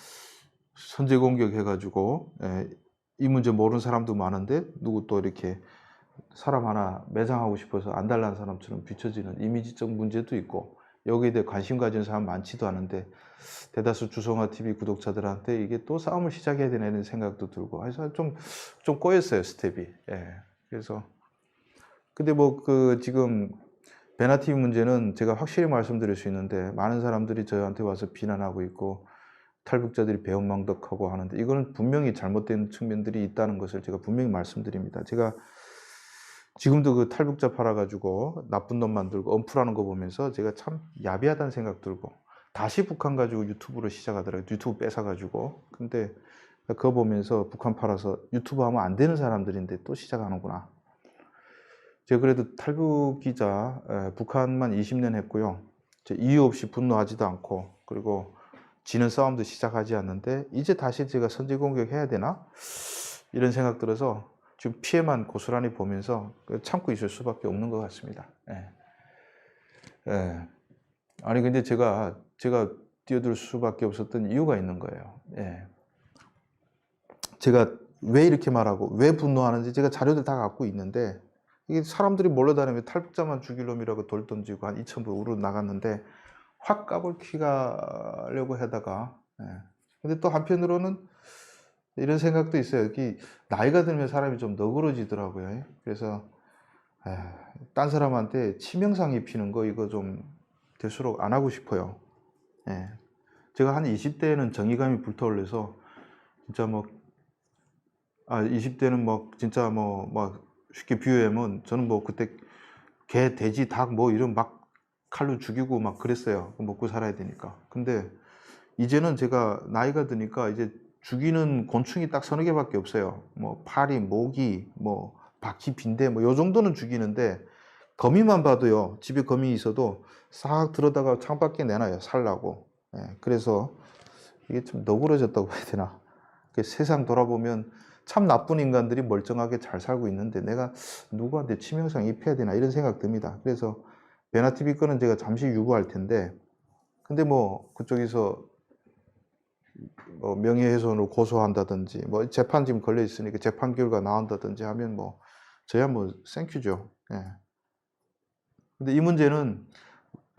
선제 공격해가지고 이 문제 모르는 사람도 많은데 누구 또 이렇게 사람 하나 매장하고 싶어서 안달난 사람처럼 비춰지는 이미지적 문제도 있고, 여기에 대해 관심 가진 사람 많지도 않은데 대다수 주성아 TV 구독자들한테 이게 또 싸움을 시작해야 되는 생각도 들고 해서 좀 꼬였어요, 스텝이. 그래서 근데 뭐 지금 베나TV 문제는 제가 확실히 말씀드릴 수 있는데, 많은 사람들이 저한테 와서 비난하고 있고 탈북자들이 배은망덕하고 하는데, 이거는 분명히 잘못된 측면들이 있다는 것을 제가 분명히 말씀드립니다. 제가 지금도 그 탈북자 팔아가지고 나쁜 놈 만들고 엄풀하는 거 보면서 제가 참 야비하다는 생각 들고, 다시 북한 가지고 유튜브를 시작하더라고요. 유튜브 뺏어가지고. 근데 그거 보면서 북한 팔아서 유튜브 하면 안 되는 사람들인데 또 시작하는구나. 제가 그래도 탈북 기자 북한만 20년 했고요. 이유 없이 분노하지도 않고, 그리고 지는 싸움도 시작하지 않는데 이제 다시 제가 선제 공격해야 되나? 이런 생각 들어서 지금 피해만 고스란히 보면서 참고 있을 수밖에 없는 것 같습니다. 예. 예. 아니 근데 제가 뛰어들 수밖에 없었던 이유가 있는 거예요. 예. 제가 왜 이렇게 말하고 왜 분노하는지 제가 자료들 다 갖고 있는데, 이게 사람들이 몰려다니면 탈북자만 죽일 놈이라고 돌 던지고 한 2,000부 우르 나갔는데 확 까불키가려고 하다가, 예. 근데 또 한편으로는 이런 생각도 있어요. 여기 나이가 들면 사람이 좀 너그러지더라고요. 그래서 딴 사람한테 치명상 입히는 거 이거 좀 될수록 안 하고 싶어요. 예. 제가 한 20대에는 정의감이 불타올라서 진짜 뭐 20대는 뭐 진짜 뭐 쉽게 비유하면 저는 뭐 그때 개, 돼지, 닭 뭐 이런 막 칼로 죽이고 막 그랬어요. 먹고 살아야 되니까. 근데 이제는 제가 나이가 드니까 이제 죽이는 곤충이 딱 서너 개밖에 없어요. 뭐 파리, 모기, 뭐 바퀴, 빈대 뭐 요 정도는 죽이는데, 거미만 봐도요. 집에 거미 있어도 싹 들어다가 창밖에 내놔요. 살라고. 예, 그래서 이게 좀 너그러졌다고 해야 되나. 세상 돌아보면 참 나쁜 인간들이 멀쩡하게 잘 살고 있는데 내가 누구한테 치명상 입혀야 되나 이런 생각 듭니다. 그래서 베나TV 거는 제가 잠시 유보할 텐데, 근데 뭐 그쪽에서 뭐 명예훼손으로 고소한다든지 뭐 재판 지금 걸려 있으니까 재판 결과 나온다든지 하면 뭐 저야 뭐 땡큐죠. 예. 근데 이 문제는,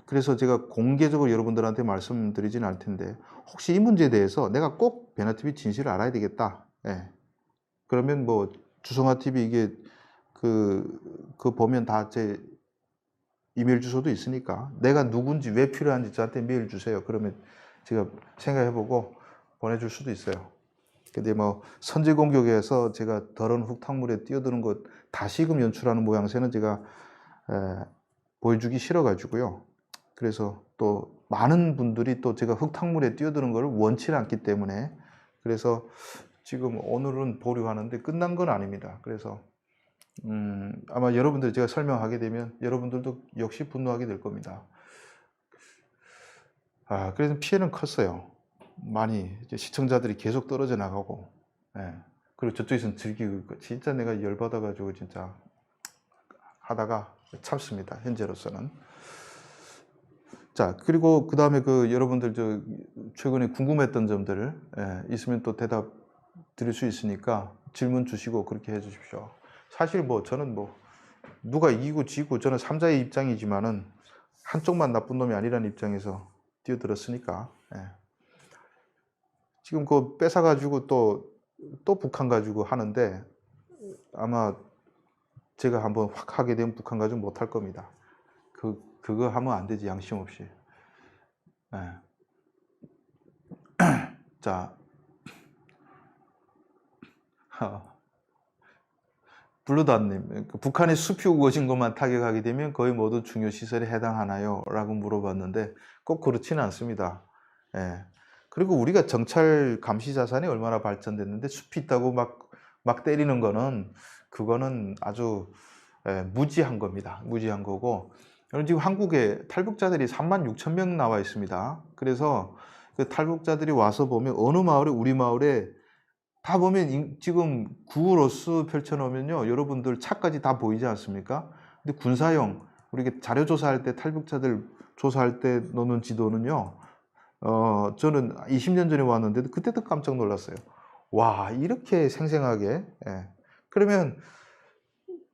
그래서 제가 공개적으로 여러분들한테 말씀드리진 않을 텐데, 혹시 이 문제에 대해서 내가 꼭 베나TV 진실을 알아야 되겠다. 예. 그러면 뭐 주성아TV 이게 그 보면 다 제 이메일 주소도 있으니까 내가 누군지 왜 필요한지 저한테 메일 주세요. 그러면 제가 생각해보고 보내줄 수도 있어요. 근데 뭐 선제 공격에서 제가 더러운 흙탕물에 뛰어드는 것 다시금 연출하는 모양새는 제가 보여주기 싫어가지고요. 그래서 또 많은 분들이 또 제가 흙탕물에 뛰어드는 걸 원치 않기 때문에, 그래서 지금 오늘은 보류하는데 끝난 건 아닙니다. 그래서 아마 여러분들 제가 설명하게 되면 여러분들도 역시 분노하게 될 겁니다. 그래서 피해는 컸어요. 많이 이제 시청자들이 계속 떨어져 나가고, 예. 그리고 저쪽에서는 즐기고 있고, 진짜 내가 열받아가지고 진짜 하다가 참습니다. 현재로서는. 자, 그리고 그 다음에 여러분들 최근에 궁금했던 점들 있으면 또 대답 드릴 수 있으니까 질문 주시고 그렇게 해 주십시오. 사실 뭐 저는 뭐 누가 이기고 지고 저는 3자의 입장이지만은 한쪽만 나쁜 놈이 아니라는 입장에서 뛰어들었으니까. 예. 지금 그거 뺏어가지고 또 북한 가지고 하는데, 아마 제가 한번 확 하게 되면 북한 가지고 못할 겁니다. 그거 하면 안 되지, 양심 없이. 예. 자, 블루닷님, 북한의 숲이 우거진 것만 타격하게 되면 거의 모두 중요 시설에 해당하나요? 라고 물어봤는데 꼭 그렇지는 않습니다. 예. 그리고 우리가 정찰 감시 자산이 얼마나 발전됐는데 숲이 있다고 막 때리는 거는, 그거는 아주 무지한 겁니다. 무지한 거고, 지금 한국에 탈북자들이 36,000명 나와 있습니다. 그래서 그 탈북자들이 와서 보면 어느 마을에, 우리 마을에 다 보면 지금 구로스 펼쳐놓으면요, 여러분들 차까지 다 보이지 않습니까? 근데 군사용, 우리 자료 조사할 때, 탈북자들 조사할 때 놓는 지도는요, 저는 20년 전에 왔는데도 그때도 깜짝 놀랐어요. 와, 이렇게 생생하게. 예. 그러면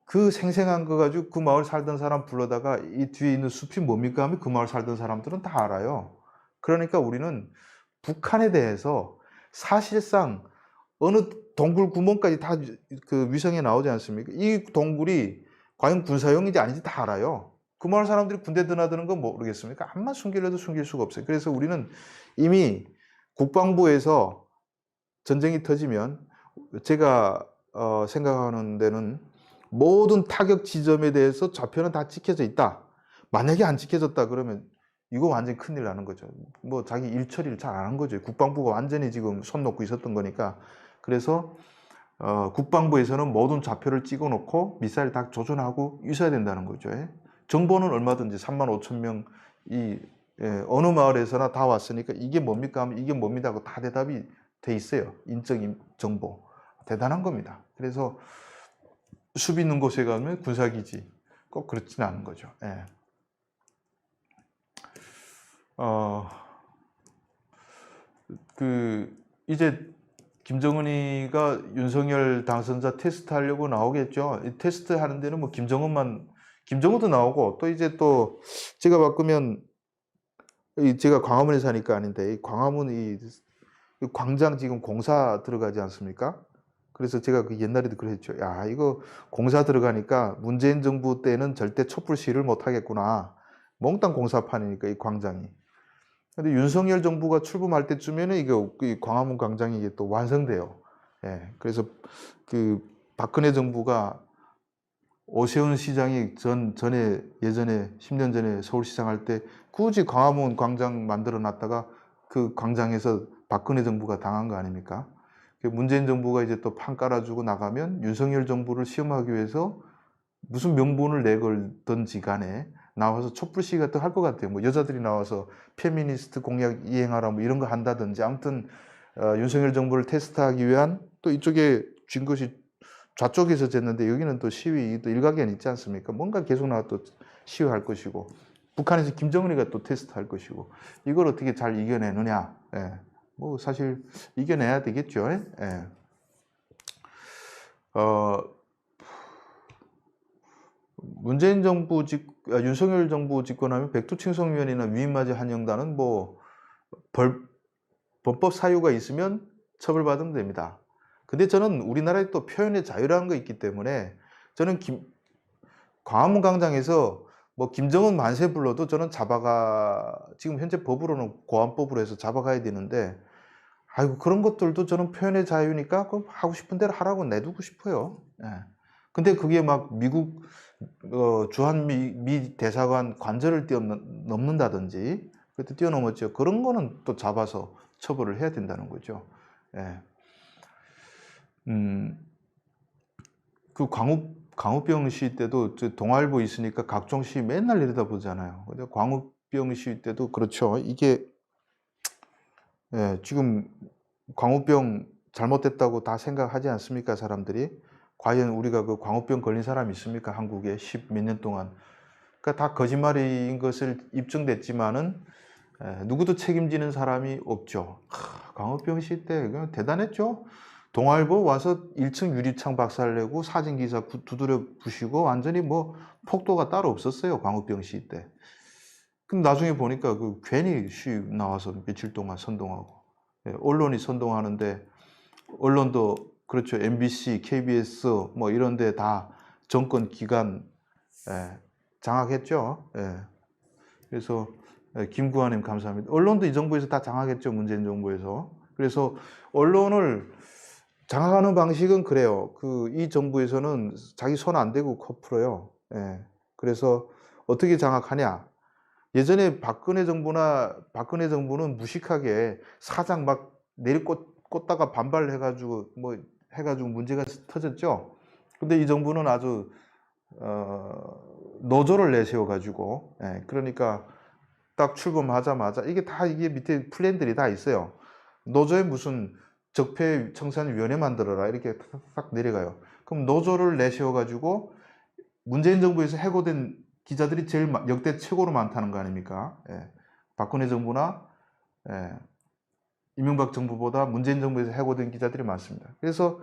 그 생생한 거 가지고 그 마을 살던 사람 불러다가 이 뒤에 있는 숲이 뭡니까 하면 그 마을 살던 사람들은 다 알아요. 그러니까 우리는 북한에 대해서 사실상 어느 동굴 구멍까지 다 그 위성에 나오지 않습니까? 이 동굴이 과연 군사용인지 아닌지 다 알아요. 그 마을 사람들이 군대 드나드는 건 모르겠습니까? 암만 숨기려도 숨길 수가 없어요. 그래서 우리는 이미 국방부에서 전쟁이 터지면 제가 생각하는 데는 모든 타격 지점에 대해서 좌표는 다 찍혀져 있다. 만약에 안 찍혀졌다 그러면 이거 완전히 큰일 나는 거죠. 뭐 자기 일 처리를 잘 안 한 거죠. 국방부가 완전히 지금 손 놓고 있었던 거니까. 그래서 국방부에서는 모든 좌표를 찍어 놓고 미사일 다 조준하고 있어야 된다는 거죠. 정보는 얼마든지 35,000명이 어느 마을에서나 다 왔으니까 이게 뭡니까 하면 이게 뭡니다 하고 다 대답이 돼 있어요. 인적 정보. 대단한 겁니다. 그래서 수비 있는 곳에 가면 군사기지. 꼭 그렇지는 않은 거죠. 예. 이제 김정은이가 윤석열 당선자 테스트 하려고 나오겠죠. 이 테스트 하는 데는 뭐 김정은도 나오고, 또 이제 또 제가 바꾸면, 제가 광화문에 사니까 아닌데, 이 광화문 이 광장 지금 공사 들어가지 않습니까? 그래서 제가 그 옛날에도 그랬죠. 야, 이거 공사 들어가니까 문재인 정부 때는 절대 촛불 시위를 못 하겠구나. 몽땅 공사판이니까 이 광장이. 근데 윤석열 정부가 출범할 때쯤에는 이 광화문 광장이 이게 또 완성돼요. 예. 그래서 그 박근혜 정부가 오세훈 시장이 예전에 10년 전에 서울시장 할 때 굳이 광화문 광장 만들어 놨다가 그 광장에서 박근혜 정부가 당한 거 아닙니까? 문재인 정부가 이제 또 판 깔아주고 나가면 윤석열 정부를 시험하기 위해서 무슨 명분을 내걸든지 간에 나와서 촛불 시위 같은 거 할 것 같아요. 뭐 여자들이 나와서 페미니스트 공약 이행하라 뭐 이런 거 한다든지, 아무튼 윤석열 정부를 테스트하기 위한, 또 이쪽에 쥔 것이 좌쪽에서 쟀는데 여기는 또 시위 또 일각에는 있지 않습니까? 뭔가 계속 나와 또 시위할 것이고, 북한에서 김정은이가 또 테스트할 것이고, 이걸 어떻게 잘 이겨내느냐. 예. 뭐 사실 이겨내야 되겠죠. 예. 문재인 정부 윤석열 정부 집권하면 백두青송위원회나 위임맞이 한영단은 뭐 범법 사유가 있으면 처벌받으면 됩니다. 근데 저는 우리나라에 또 표현의 자유라는 거 있기 때문에, 저는 광화문 광장에서 뭐 김정은 만세 불러도 저는 지금 현재 법으로는 고안법으로 해서 잡아가야 되는데, 아이고, 그런 것들도 저는 표현의 자유니까 그럼 하고 싶은 대로 하라고 내두고 싶어요. 예. 근데 그게 막 미국 주한미 대사관 관절을 뛰어넘는다든지, 그때 뛰어넘었죠. 그런 거는 또 잡아서 처벌을 해야 된다는 거죠. 예. 그 광우병 시위 때도 동아일보 있으니까 각종 시위 맨날 내려다보잖아요. 근데 광우병 시위 때도 그렇죠. 이게 지금 광우병 잘못됐다고 다 생각하지 않습니까, 사람들이? 과연 우리가 그 광우병 걸린 사람이 있습니까, 한국에 10 몇 년 동안? 그러니까 다 거짓말인 것을 입증됐지만은 누구도 책임지는 사람이 없죠. 광우병 시위 때 대단했죠. 동아일보 와서 1층 유리창 박살내고 사진 기사 두드려 부시고 완전히 뭐 폭도가 따로 없었어요, 광우병 시위 때. 근데 나중에 보니까 괜히 시위 나와서 며칠 동안 선동하고, 언론이 선동하는데, 언론도 그렇죠. MBC, KBS 뭐 이런 데 다 정권 기관 장악했죠. 그래서 김구한님 감사합니다. 언론도 이 정부에서 다 장악했죠. 문재인 정부에서. 그래서 언론을 장악하는 방식은 그래요. 이 정부에서는 자기 손 안 대고 코 풀어요. 그래서 어떻게 장악하냐? 예전에 박근혜 정부는 무식하게 사장 막 내리꽂다가 반발해가지고 해가지고 문제가 터졌죠. 근데 이 정부는 아주 노조를 내세워가지고, 그러니까 딱 출범하자마자 이게 밑에 플랜들이 다 있어요. 노조에 무슨 적폐 청산위원회 만들어라 이렇게 딱 내려가요. 그럼 노조를 내세워가지고 문재인 정부에서 해고된 기자들이 제일 역대 최고로 많다는 거 아닙니까? 박근혜 정부나 이명박 정부보다 문재인 정부에서 해고된 기자들이 많습니다. 그래서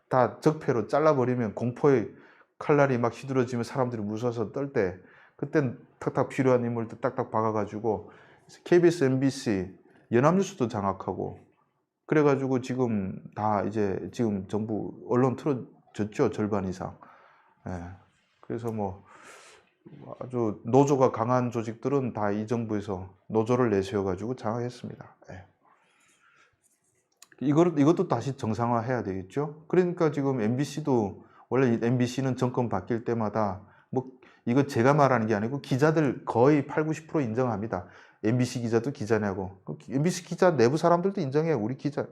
다 적폐로 잘라버리면 공포의 칼날이 막 휘두러지면 사람들이 무서워서 떨 때, 그땐 탁탁 필요한 인물들 딱딱 박아가지고 KBS, MBC, 연합뉴스도 장악하고, 그래가지고 지금 지금 정부 언론 틀어졌죠, 절반 이상. 그래서 뭐 아주 노조가 강한 조직들은 다 이 정부에서 노조를 내세워가지고 장악했습니다. 이것도 다시 정상화해야 되겠죠. 그러니까 지금 MBC도, 원래 MBC는 정권 바뀔 때마다 이거 제가 말하는 게 아니고 기자들 거의 8, 90% 인정합니다. MBC 기자도 기자냐고. MBC 기자 내부 사람들도 인정해요. 우리 기자.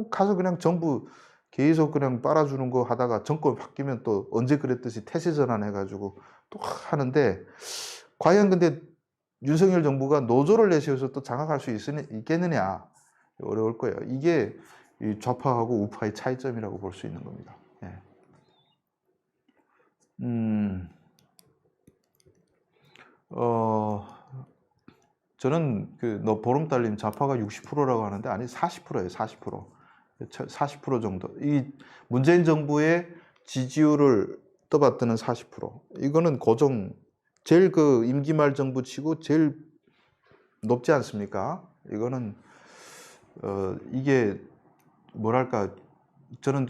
가서 그냥 정부 계속 그냥 빨아주는 거 하다가 정권 바뀌면 또 언제 그랬듯이 태세 전환해가지고 또 하는데, 과연 근데 윤석열 정부가 노조를 내세워서 또 장악할 수 있겠느냐? 어려울 거예요. 이게 이 좌파하고 우파의 차이점이라고 볼 수 있는 겁니다. 음, 어, 저는 너 보름달님 좌파가 60%라고 하는데 아니 40%예요. 40%. 40% 정도. 이 문재인 정부의 지지율을 떠받드는 40%. 이거는 고정 제일 임기 말 정부 치고 제일 높지 않습니까? 이거는 이게 뭐랄까 저는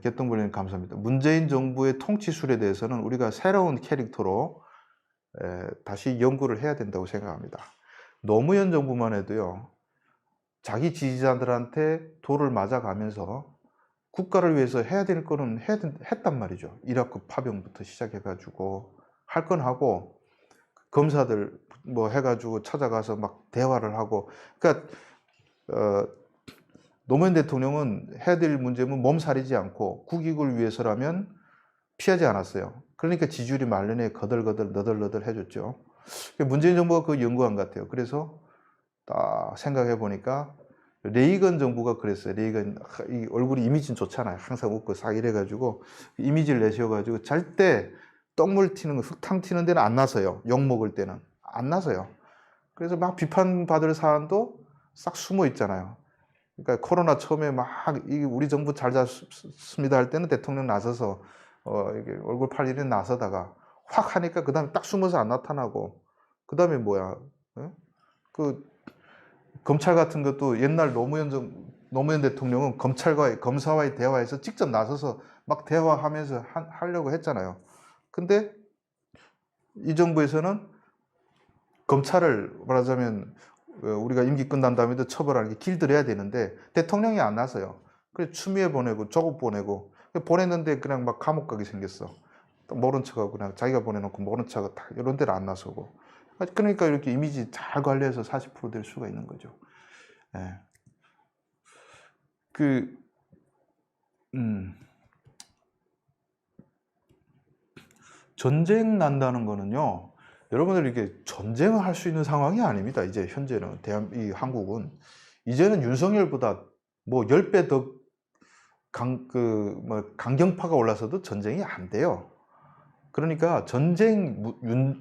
개똥벌님 감사합니다. 문재인 정부의 통치술에 대해서는 우리가 새로운 캐릭터로 다시 연구를 해야 된다고 생각합니다. 노무현 정부만 해도요, 자기 지지자들한테 돌을 맞아가면서 국가를 위해서 해야 될 거는 했단 말이죠. 이라크 파병부터 시작해가지고 할 건 하고, 검사들 뭐 해가지고 찾아가서 막 대화를 하고, 그러니까 노무현 대통령은 해야 될 문제는 몸살이지 않고 국익을 위해서라면 피하지 않았어요. 그러니까 지지율이 말년에 거들거들 너덜너덜 해줬죠. 문재인 정부가 그 연구한 것 같아요. 그래서 딱 생각해 보니까 레이건 정부가 그랬어요. 레이건 이 얼굴이 이미지는 좋잖아요. 항상 웃고 싹 이래가지고 이미지를 내세워가지고 잘 때 똥물 튀는 거, 흙탕 튀는 데는 안 나서요. 욕 먹을 때는 안 나서요. 그래서 막 비판받을 사안도 싹 숨어 있잖아요. 그러니까 코로나 처음에 막 우리 정부 잘 잡습니다 할 때는 대통령 나서서 이게 얼굴 팔 일이 나서다가 확 하니까 그 다음에 딱 숨어서 안 나타나고 그 다음에 뭐야? 그 검찰 같은 것도 옛날 노무현 대통령은 검사와의 대화에서 직접 나서서 막 대화하면서 하려고 했잖아요. 근데 이 정부에서는 검찰을 말하자면 우리가 임기 끝난 다음에도 처벌하는 게 길들여야 되는데 대통령이 안 나서요. 그래서 추미애 보내고 조국 보내고 보냈는데 그냥 막 감옥 가게 생겼어. 모른 척하고 그냥 자기가 보내놓고 모른 척하고 다 이런 데를 안 나서고. 그러니까 이렇게 이미지 잘 관리해서 40%될 수가 있는 거죠. 예. 전쟁 난다는 거는요. 여러분들 이렇게 전쟁을 할 수 있는 상황이 아닙니다. 이제 현재는 이 한국은 이제는 윤석열보다 뭐 10배 더 강경파가 올라서도 전쟁이 안 돼요. 그러니까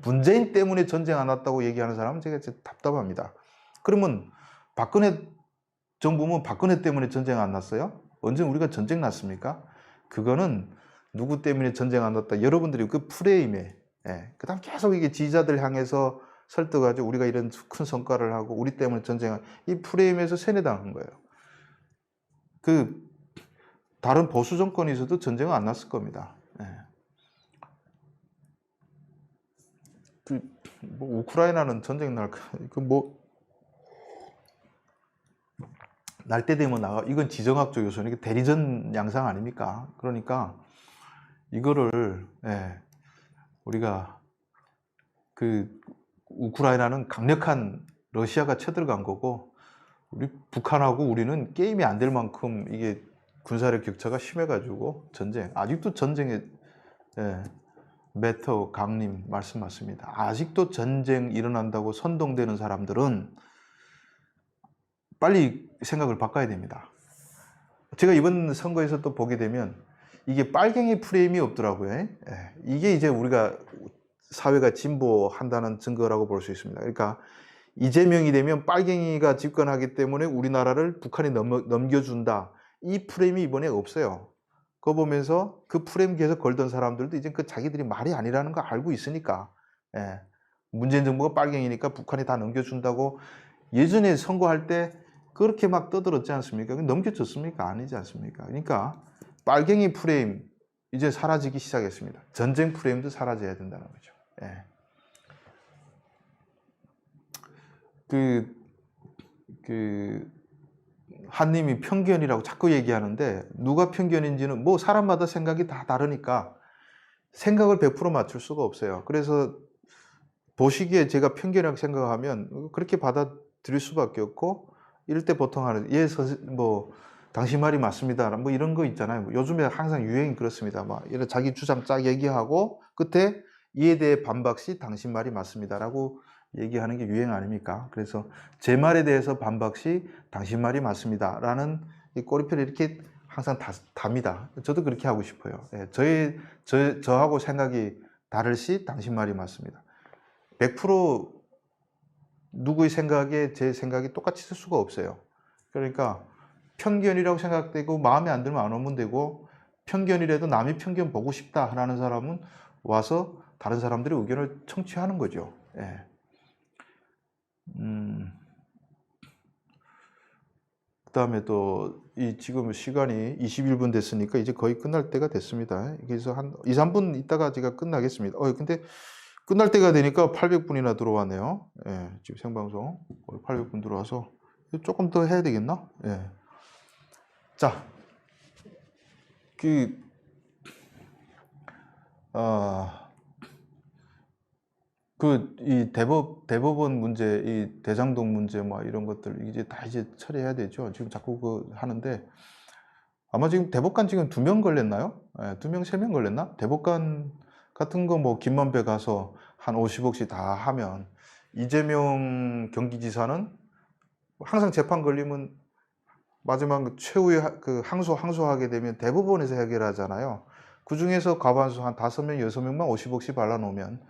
문재인 때문에 전쟁 안 왔다고 얘기하는 사람은 제가 진짜 답답합니다. 그러면 박근혜 정부면 박근혜 때문에 전쟁 안 났어요? 언제 우리가 전쟁 났습니까? 그거는 누구 때문에 전쟁 안 났다. 여러분들이 그 프레임에, 그 다음 계속 이게 지지자들 향해서 설득하죠. 우리가 이런 큰 성과를 하고 우리 때문에 이 프레임에서 세뇌당한 거예요. 다른 보수 정권이 있어도 전쟁은 안 났을 겁니다. 우크라이나는 전쟁 날까? 날 때 되면 이건 지정학적 요소는 이게 대리전 양상 아닙니까? 그러니까 이거를 우리가 우크라이나는 강력한 러시아가 쳐들어간 거고 우리 북한하고 우리는 게임이 안 될 만큼 이게 군사력 격차가 심해가지고 아직도 전쟁에 메터 강님 말씀 맞습니다. 아직도 전쟁 일어난다고 선동되는 사람들은 빨리 생각을 바꿔야 됩니다. 제가 이번 선거에서 또 보게 되면 이게 빨갱이 프레임이 없더라고요. 이게 이제 우리가 사회가 진보한다는 증거라고 볼 수 있습니다. 그러니까 이재명이 되면 빨갱이가 집권하기 때문에 우리나라를 북한에 넘겨준다. 이 프레임이 이번에 없어요. 그거 보면서 그 프레임 계속 걸던 사람들도 이제 자기들이 말이 아니라는 거 알고 있으니까 문재인 정부가 빨갱이니까 북한이 다 넘겨준다고 예전에 선거할 때 그렇게 막 떠들었지 않습니까? 넘겨줬습니까? 아니지 않습니까? 그러니까 빨갱이 프레임 이제 사라지기 시작했습니다. 전쟁 프레임도 사라져야 된다는 거죠. 한님이 편견이라고 자꾸 얘기하는데 누가 편견인지는 뭐 사람마다 생각이 다 다르니까 생각을 100% 맞출 수가 없어요. 그래서 보시기에 제가 편견이라고 생각하면 그렇게 받아들일 수밖에 없고 이럴 때 보통 하는 당신 말이 맞습니다. 뭐 이런 거 있잖아요. 요즘에 항상 유행이 그렇습니다. 막 이런 자기 주장 쫙 얘기하고 끝에 이에 대해 반박 시 당신 말이 맞습니다라고 얘기하는 게 유행 아닙니까? 그래서 제 말에 대해서 반박 시 당신 말이 맞습니다라는 이 꼬리표를 이렇게 항상 답니다. 저도 그렇게 하고 싶어요. 예, 저하고 생각이 다를 시 당신 말이 맞습니다. 100% 누구의 생각에 제 생각이 똑같이 있을 수가 없어요. 그러니까 편견이라고 생각되고 마음에 안 들면 안 오면 되고, 편견이라도 남의 편견 보고 싶다 하는 사람은 와서 다른 사람들의 의견을 청취하는 거죠. 예. 그다음에 또 지금 시간이 21분 됐으니까 이제 거의 끝날 때가 됐습니다. 그래서 한 2, 3분 있다가 제가 끝나겠습니다. 근데 끝날 때가 되니까 800분이나 들어왔네요. 예, 지금 생방송 거의 800분 들어와서 조금 더 해야 되겠나? 예. 자, 이 대법원 문제, 이 대장동 문제, 뭐 이런 것들 이제 다 처리해야 되죠. 지금 자꾸 하는데, 아마 지금 대법관 지금 2명 걸렸나요? 예, 2명, 3명 걸렸나? 대법관 같은 거 뭐 김만배 가서 한 50억씩 다 하면, 이재명 경기지사는 항상 재판 걸리면 마지막 최후의 항소하게 되면 대법원에서 해결하잖아요. 그 중에서 과반수 한 5명, 6명만 50억씩 발라놓으면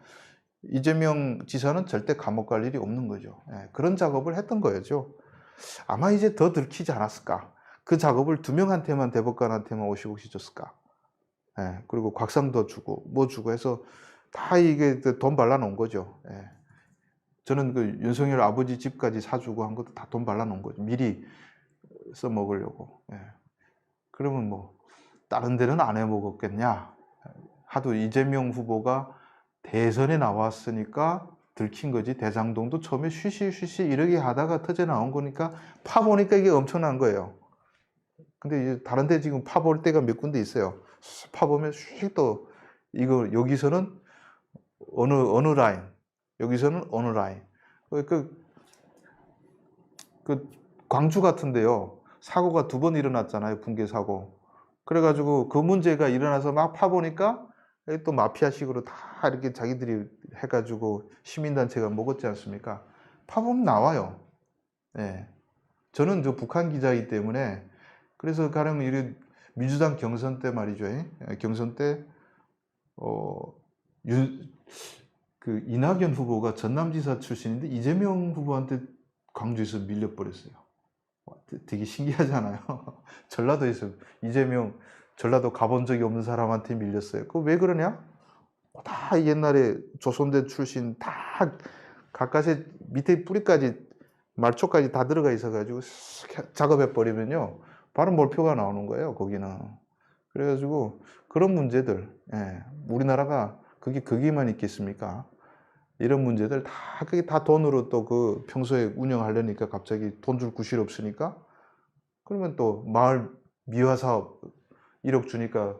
이재명 지사는 절대 감옥 갈 일이 없는 거죠. 예, 그런 작업을 했던 거죠. 아마 이제 더 들키지 않았을까? 그 작업을 2명한테만, 대법관한테만 50억씩 줬을까? 예, 그리고 곽상도 주고 뭐 주고 해서 다 이게 돈 발라놓은 거죠. 예. 저는 그 윤석열 아버지 집까지 사주고 한 것도 다 돈 발라놓은 거죠. 미리 써먹으려고. 예. 그러면 뭐 다른 데는 안 해먹었겠냐? 하도 이재명 후보가 대선에 나왔으니까 들킨 거지. 대장동도 처음에 쉬쉬 이렇게 하다가 터져 나온 거니까 파보니까 이게 엄청난 거예요. 근데 이제 다른 데 지금 파볼 때가 몇 군데 있어요. 파보면 또 이거 여기서는 어느 라인, 여기서는 어느 라인. 그 광주 같은데요. 사고가 2번 일어났잖아요. 붕괴 사고. 그래가지고 그 문제가 일어나서 막 파보니까 또 마피아식으로 다 이렇게 자기들이 해가지고 시민단체가 먹었지 않습니까? 파보면 나와요. 예. 저는 저 북한 기자이기 때문에, 그래서 가령 민주당 경선 때 말이죠. 경선 때, 이낙연 후보가 전남지사 출신인데 이재명 후보한테 광주에서 밀려버렸어요. 되게 신기하잖아요. 전라도에서 이재명, 전라도 가본 적이 없는 사람한테 밀렸어요. 왜 그러냐? 다 옛날에 조선대 출신 다 가까스에 밑에 뿌리까지, 말초까지 다 들어가 있어가지고 작업해버리면요, 바로 몰표가 나오는 거예요, 거기는. 그래가지고 그런 문제들, 예, 우리나라가 거기만 있겠습니까? 이런 문제들 그게 다 돈으로 또 평소에 운영하려니까 갑자기 돈 줄 구실 없으니까, 그러면 또 마을 미화 사업 1억 주니까,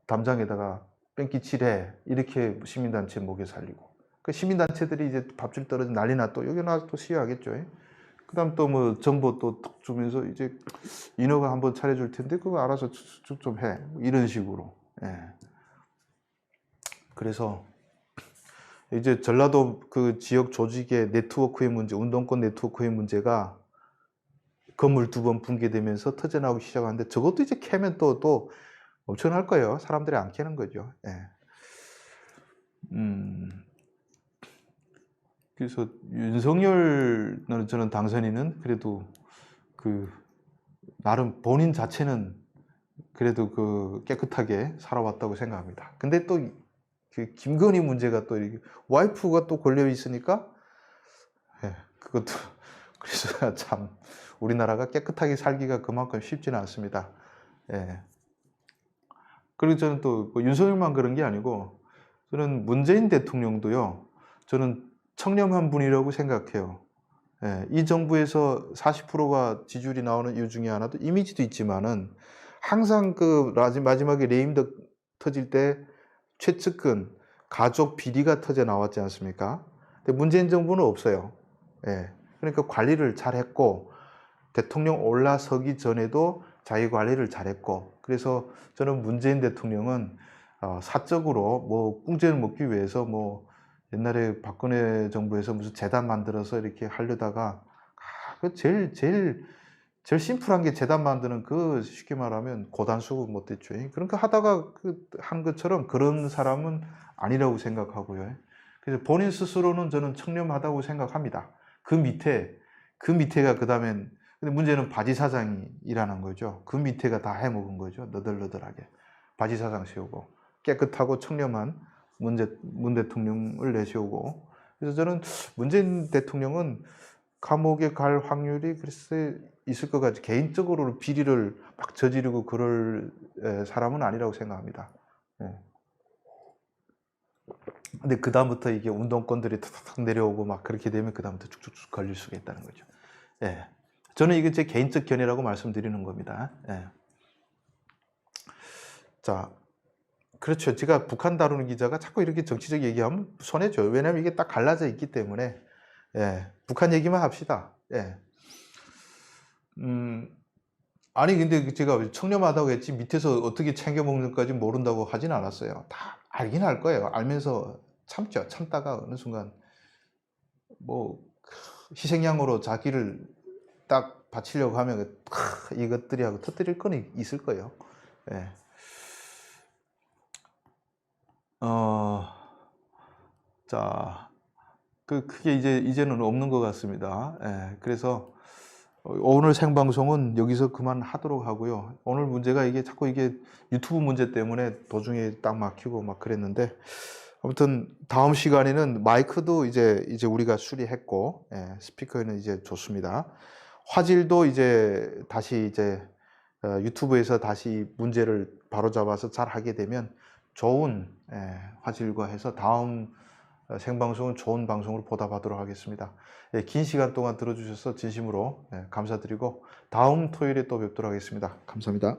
담장에다가 뺑기 칠해. 이렇게 시민단체 목에 살리고. 그 시민단체들이 이제 밥줄 떨어져 난리 나또 여기 나와서 또 시위하겠죠. 그 다음 또 뭐 정보 또 톡 주면서 이제 인허가 한번 차려줄 텐데 그거 알아서 좀 해. 이런 식으로. 예. 그래서 이제 전라도 그 지역 조직의 네트워크의 문제, 운동권 네트워크의 문제가 건물 2번 붕괴되면서 터져나오기 시작하는데, 저것도 이제 캐면 또 엄청날 거예요. 사람들이 안 캐는 거죠. 예. 그래서 윤석열 저는 당선인은 그래도 나름 본인 자체는 그래도 깨끗하게 살아왔다고 생각합니다. 근데 또 김건희 문제가 또 와이프가 또 걸려 있으니까, 예, 그것도 그래서 참 우리나라가 깨끗하게 살기가 그만큼 쉽지는 않습니다. 예. 그리고 저는 또 윤석열만 그런 게 아니고, 저는 문재인 대통령도요, 저는 청렴한 분이라고 생각해요. 예, 이 정부에서 40%가 지지율이 나오는 이유 중에 하나도 이미지도 있지만은, 항상 마지막에 레임덕 터질 때 최측근 가족 비리가 터져 나왔지 않습니까? 근데 문재인 정부는 없어요. 예, 그러니까 관리를 잘했고, 대통령 올라서기 전에도 자기 관리를 잘했고, 그래서 저는 문재인 대통령은 사적으로 뭐 꿍제를 먹기 위해서 뭐 옛날에 박근혜 정부에서 무슨 재단 만들어서 이렇게 하려다가 그 제일 심플한 게 재단 만드는 그 쉽게 말하면 고단수 못 됐죠. 그러니까 하다가 한 것처럼 그런 사람은 아니라고 생각하고요. 그래서 본인 스스로는 저는 청렴하다고 생각합니다. 그 밑에가 그다음엔 근데 문제는 바지 사장이라는 거죠. 그 밑에가 다 해먹은 거죠. 너덜너덜하게 바지 사장 세우고 깨끗하고 청렴한 문 대통령을 내세우고 그래서 저는 문재인 대통령은 감옥에 갈 확률이 글쎄 있을 것 같지 개인적으로 비리를 막 저지르고 그럴 사람은 아니라고 생각합니다. 예. 근데 그 다음부터 이게 운동권들이 탁탁 내려오고 막 그렇게 되면 그 다음부터 쭉쭉쭉 걸릴 수가 있다는 거죠. 예. 저는 이게 제 개인적 견해라고 말씀드리는 겁니다. 예. 자, 그렇죠. 제가 북한 다루는 기자가 자꾸 이렇게 정치적 얘기하면 손해줘요. 왜냐하면 이게 딱 갈라져 있기 때문에. 예. 북한 얘기만 합시다. 예. 아니 근데 제가 청렴하다고 했지 밑에서 어떻게 챙겨 먹는까지 모른다고 하진 않았어요. 다 알긴 할 거예요. 알면서 참죠. 참다가 어느 순간 뭐 희생양으로 자기를 딱 바치려고 하면 이것들이 하고 터뜨릴 건 있을 거예요. 예. 자, 그게 이제는 없는 것 같습니다. 예. 그래서 오늘 생방송은 여기서 그만하도록 하고요. 오늘 문제가 이게 자꾸 이게 유튜브 문제 때문에 도중에 딱 막히고 막 그랬는데 아무튼 다음 시간에는 마이크도 이제 우리가 수리했고 스피커는 이제 좋습니다. 화질도 이제 다시 유튜브에서 다시 문제를 바로잡아서 잘 하게 되면 좋은 화질과 해서 다음 생방송은 좋은 방송으로 보답하도록 하겠습니다. 긴 시간 동안 들어주셔서 진심으로 감사드리고 다음 토요일에 또 뵙도록 하겠습니다. 감사합니다.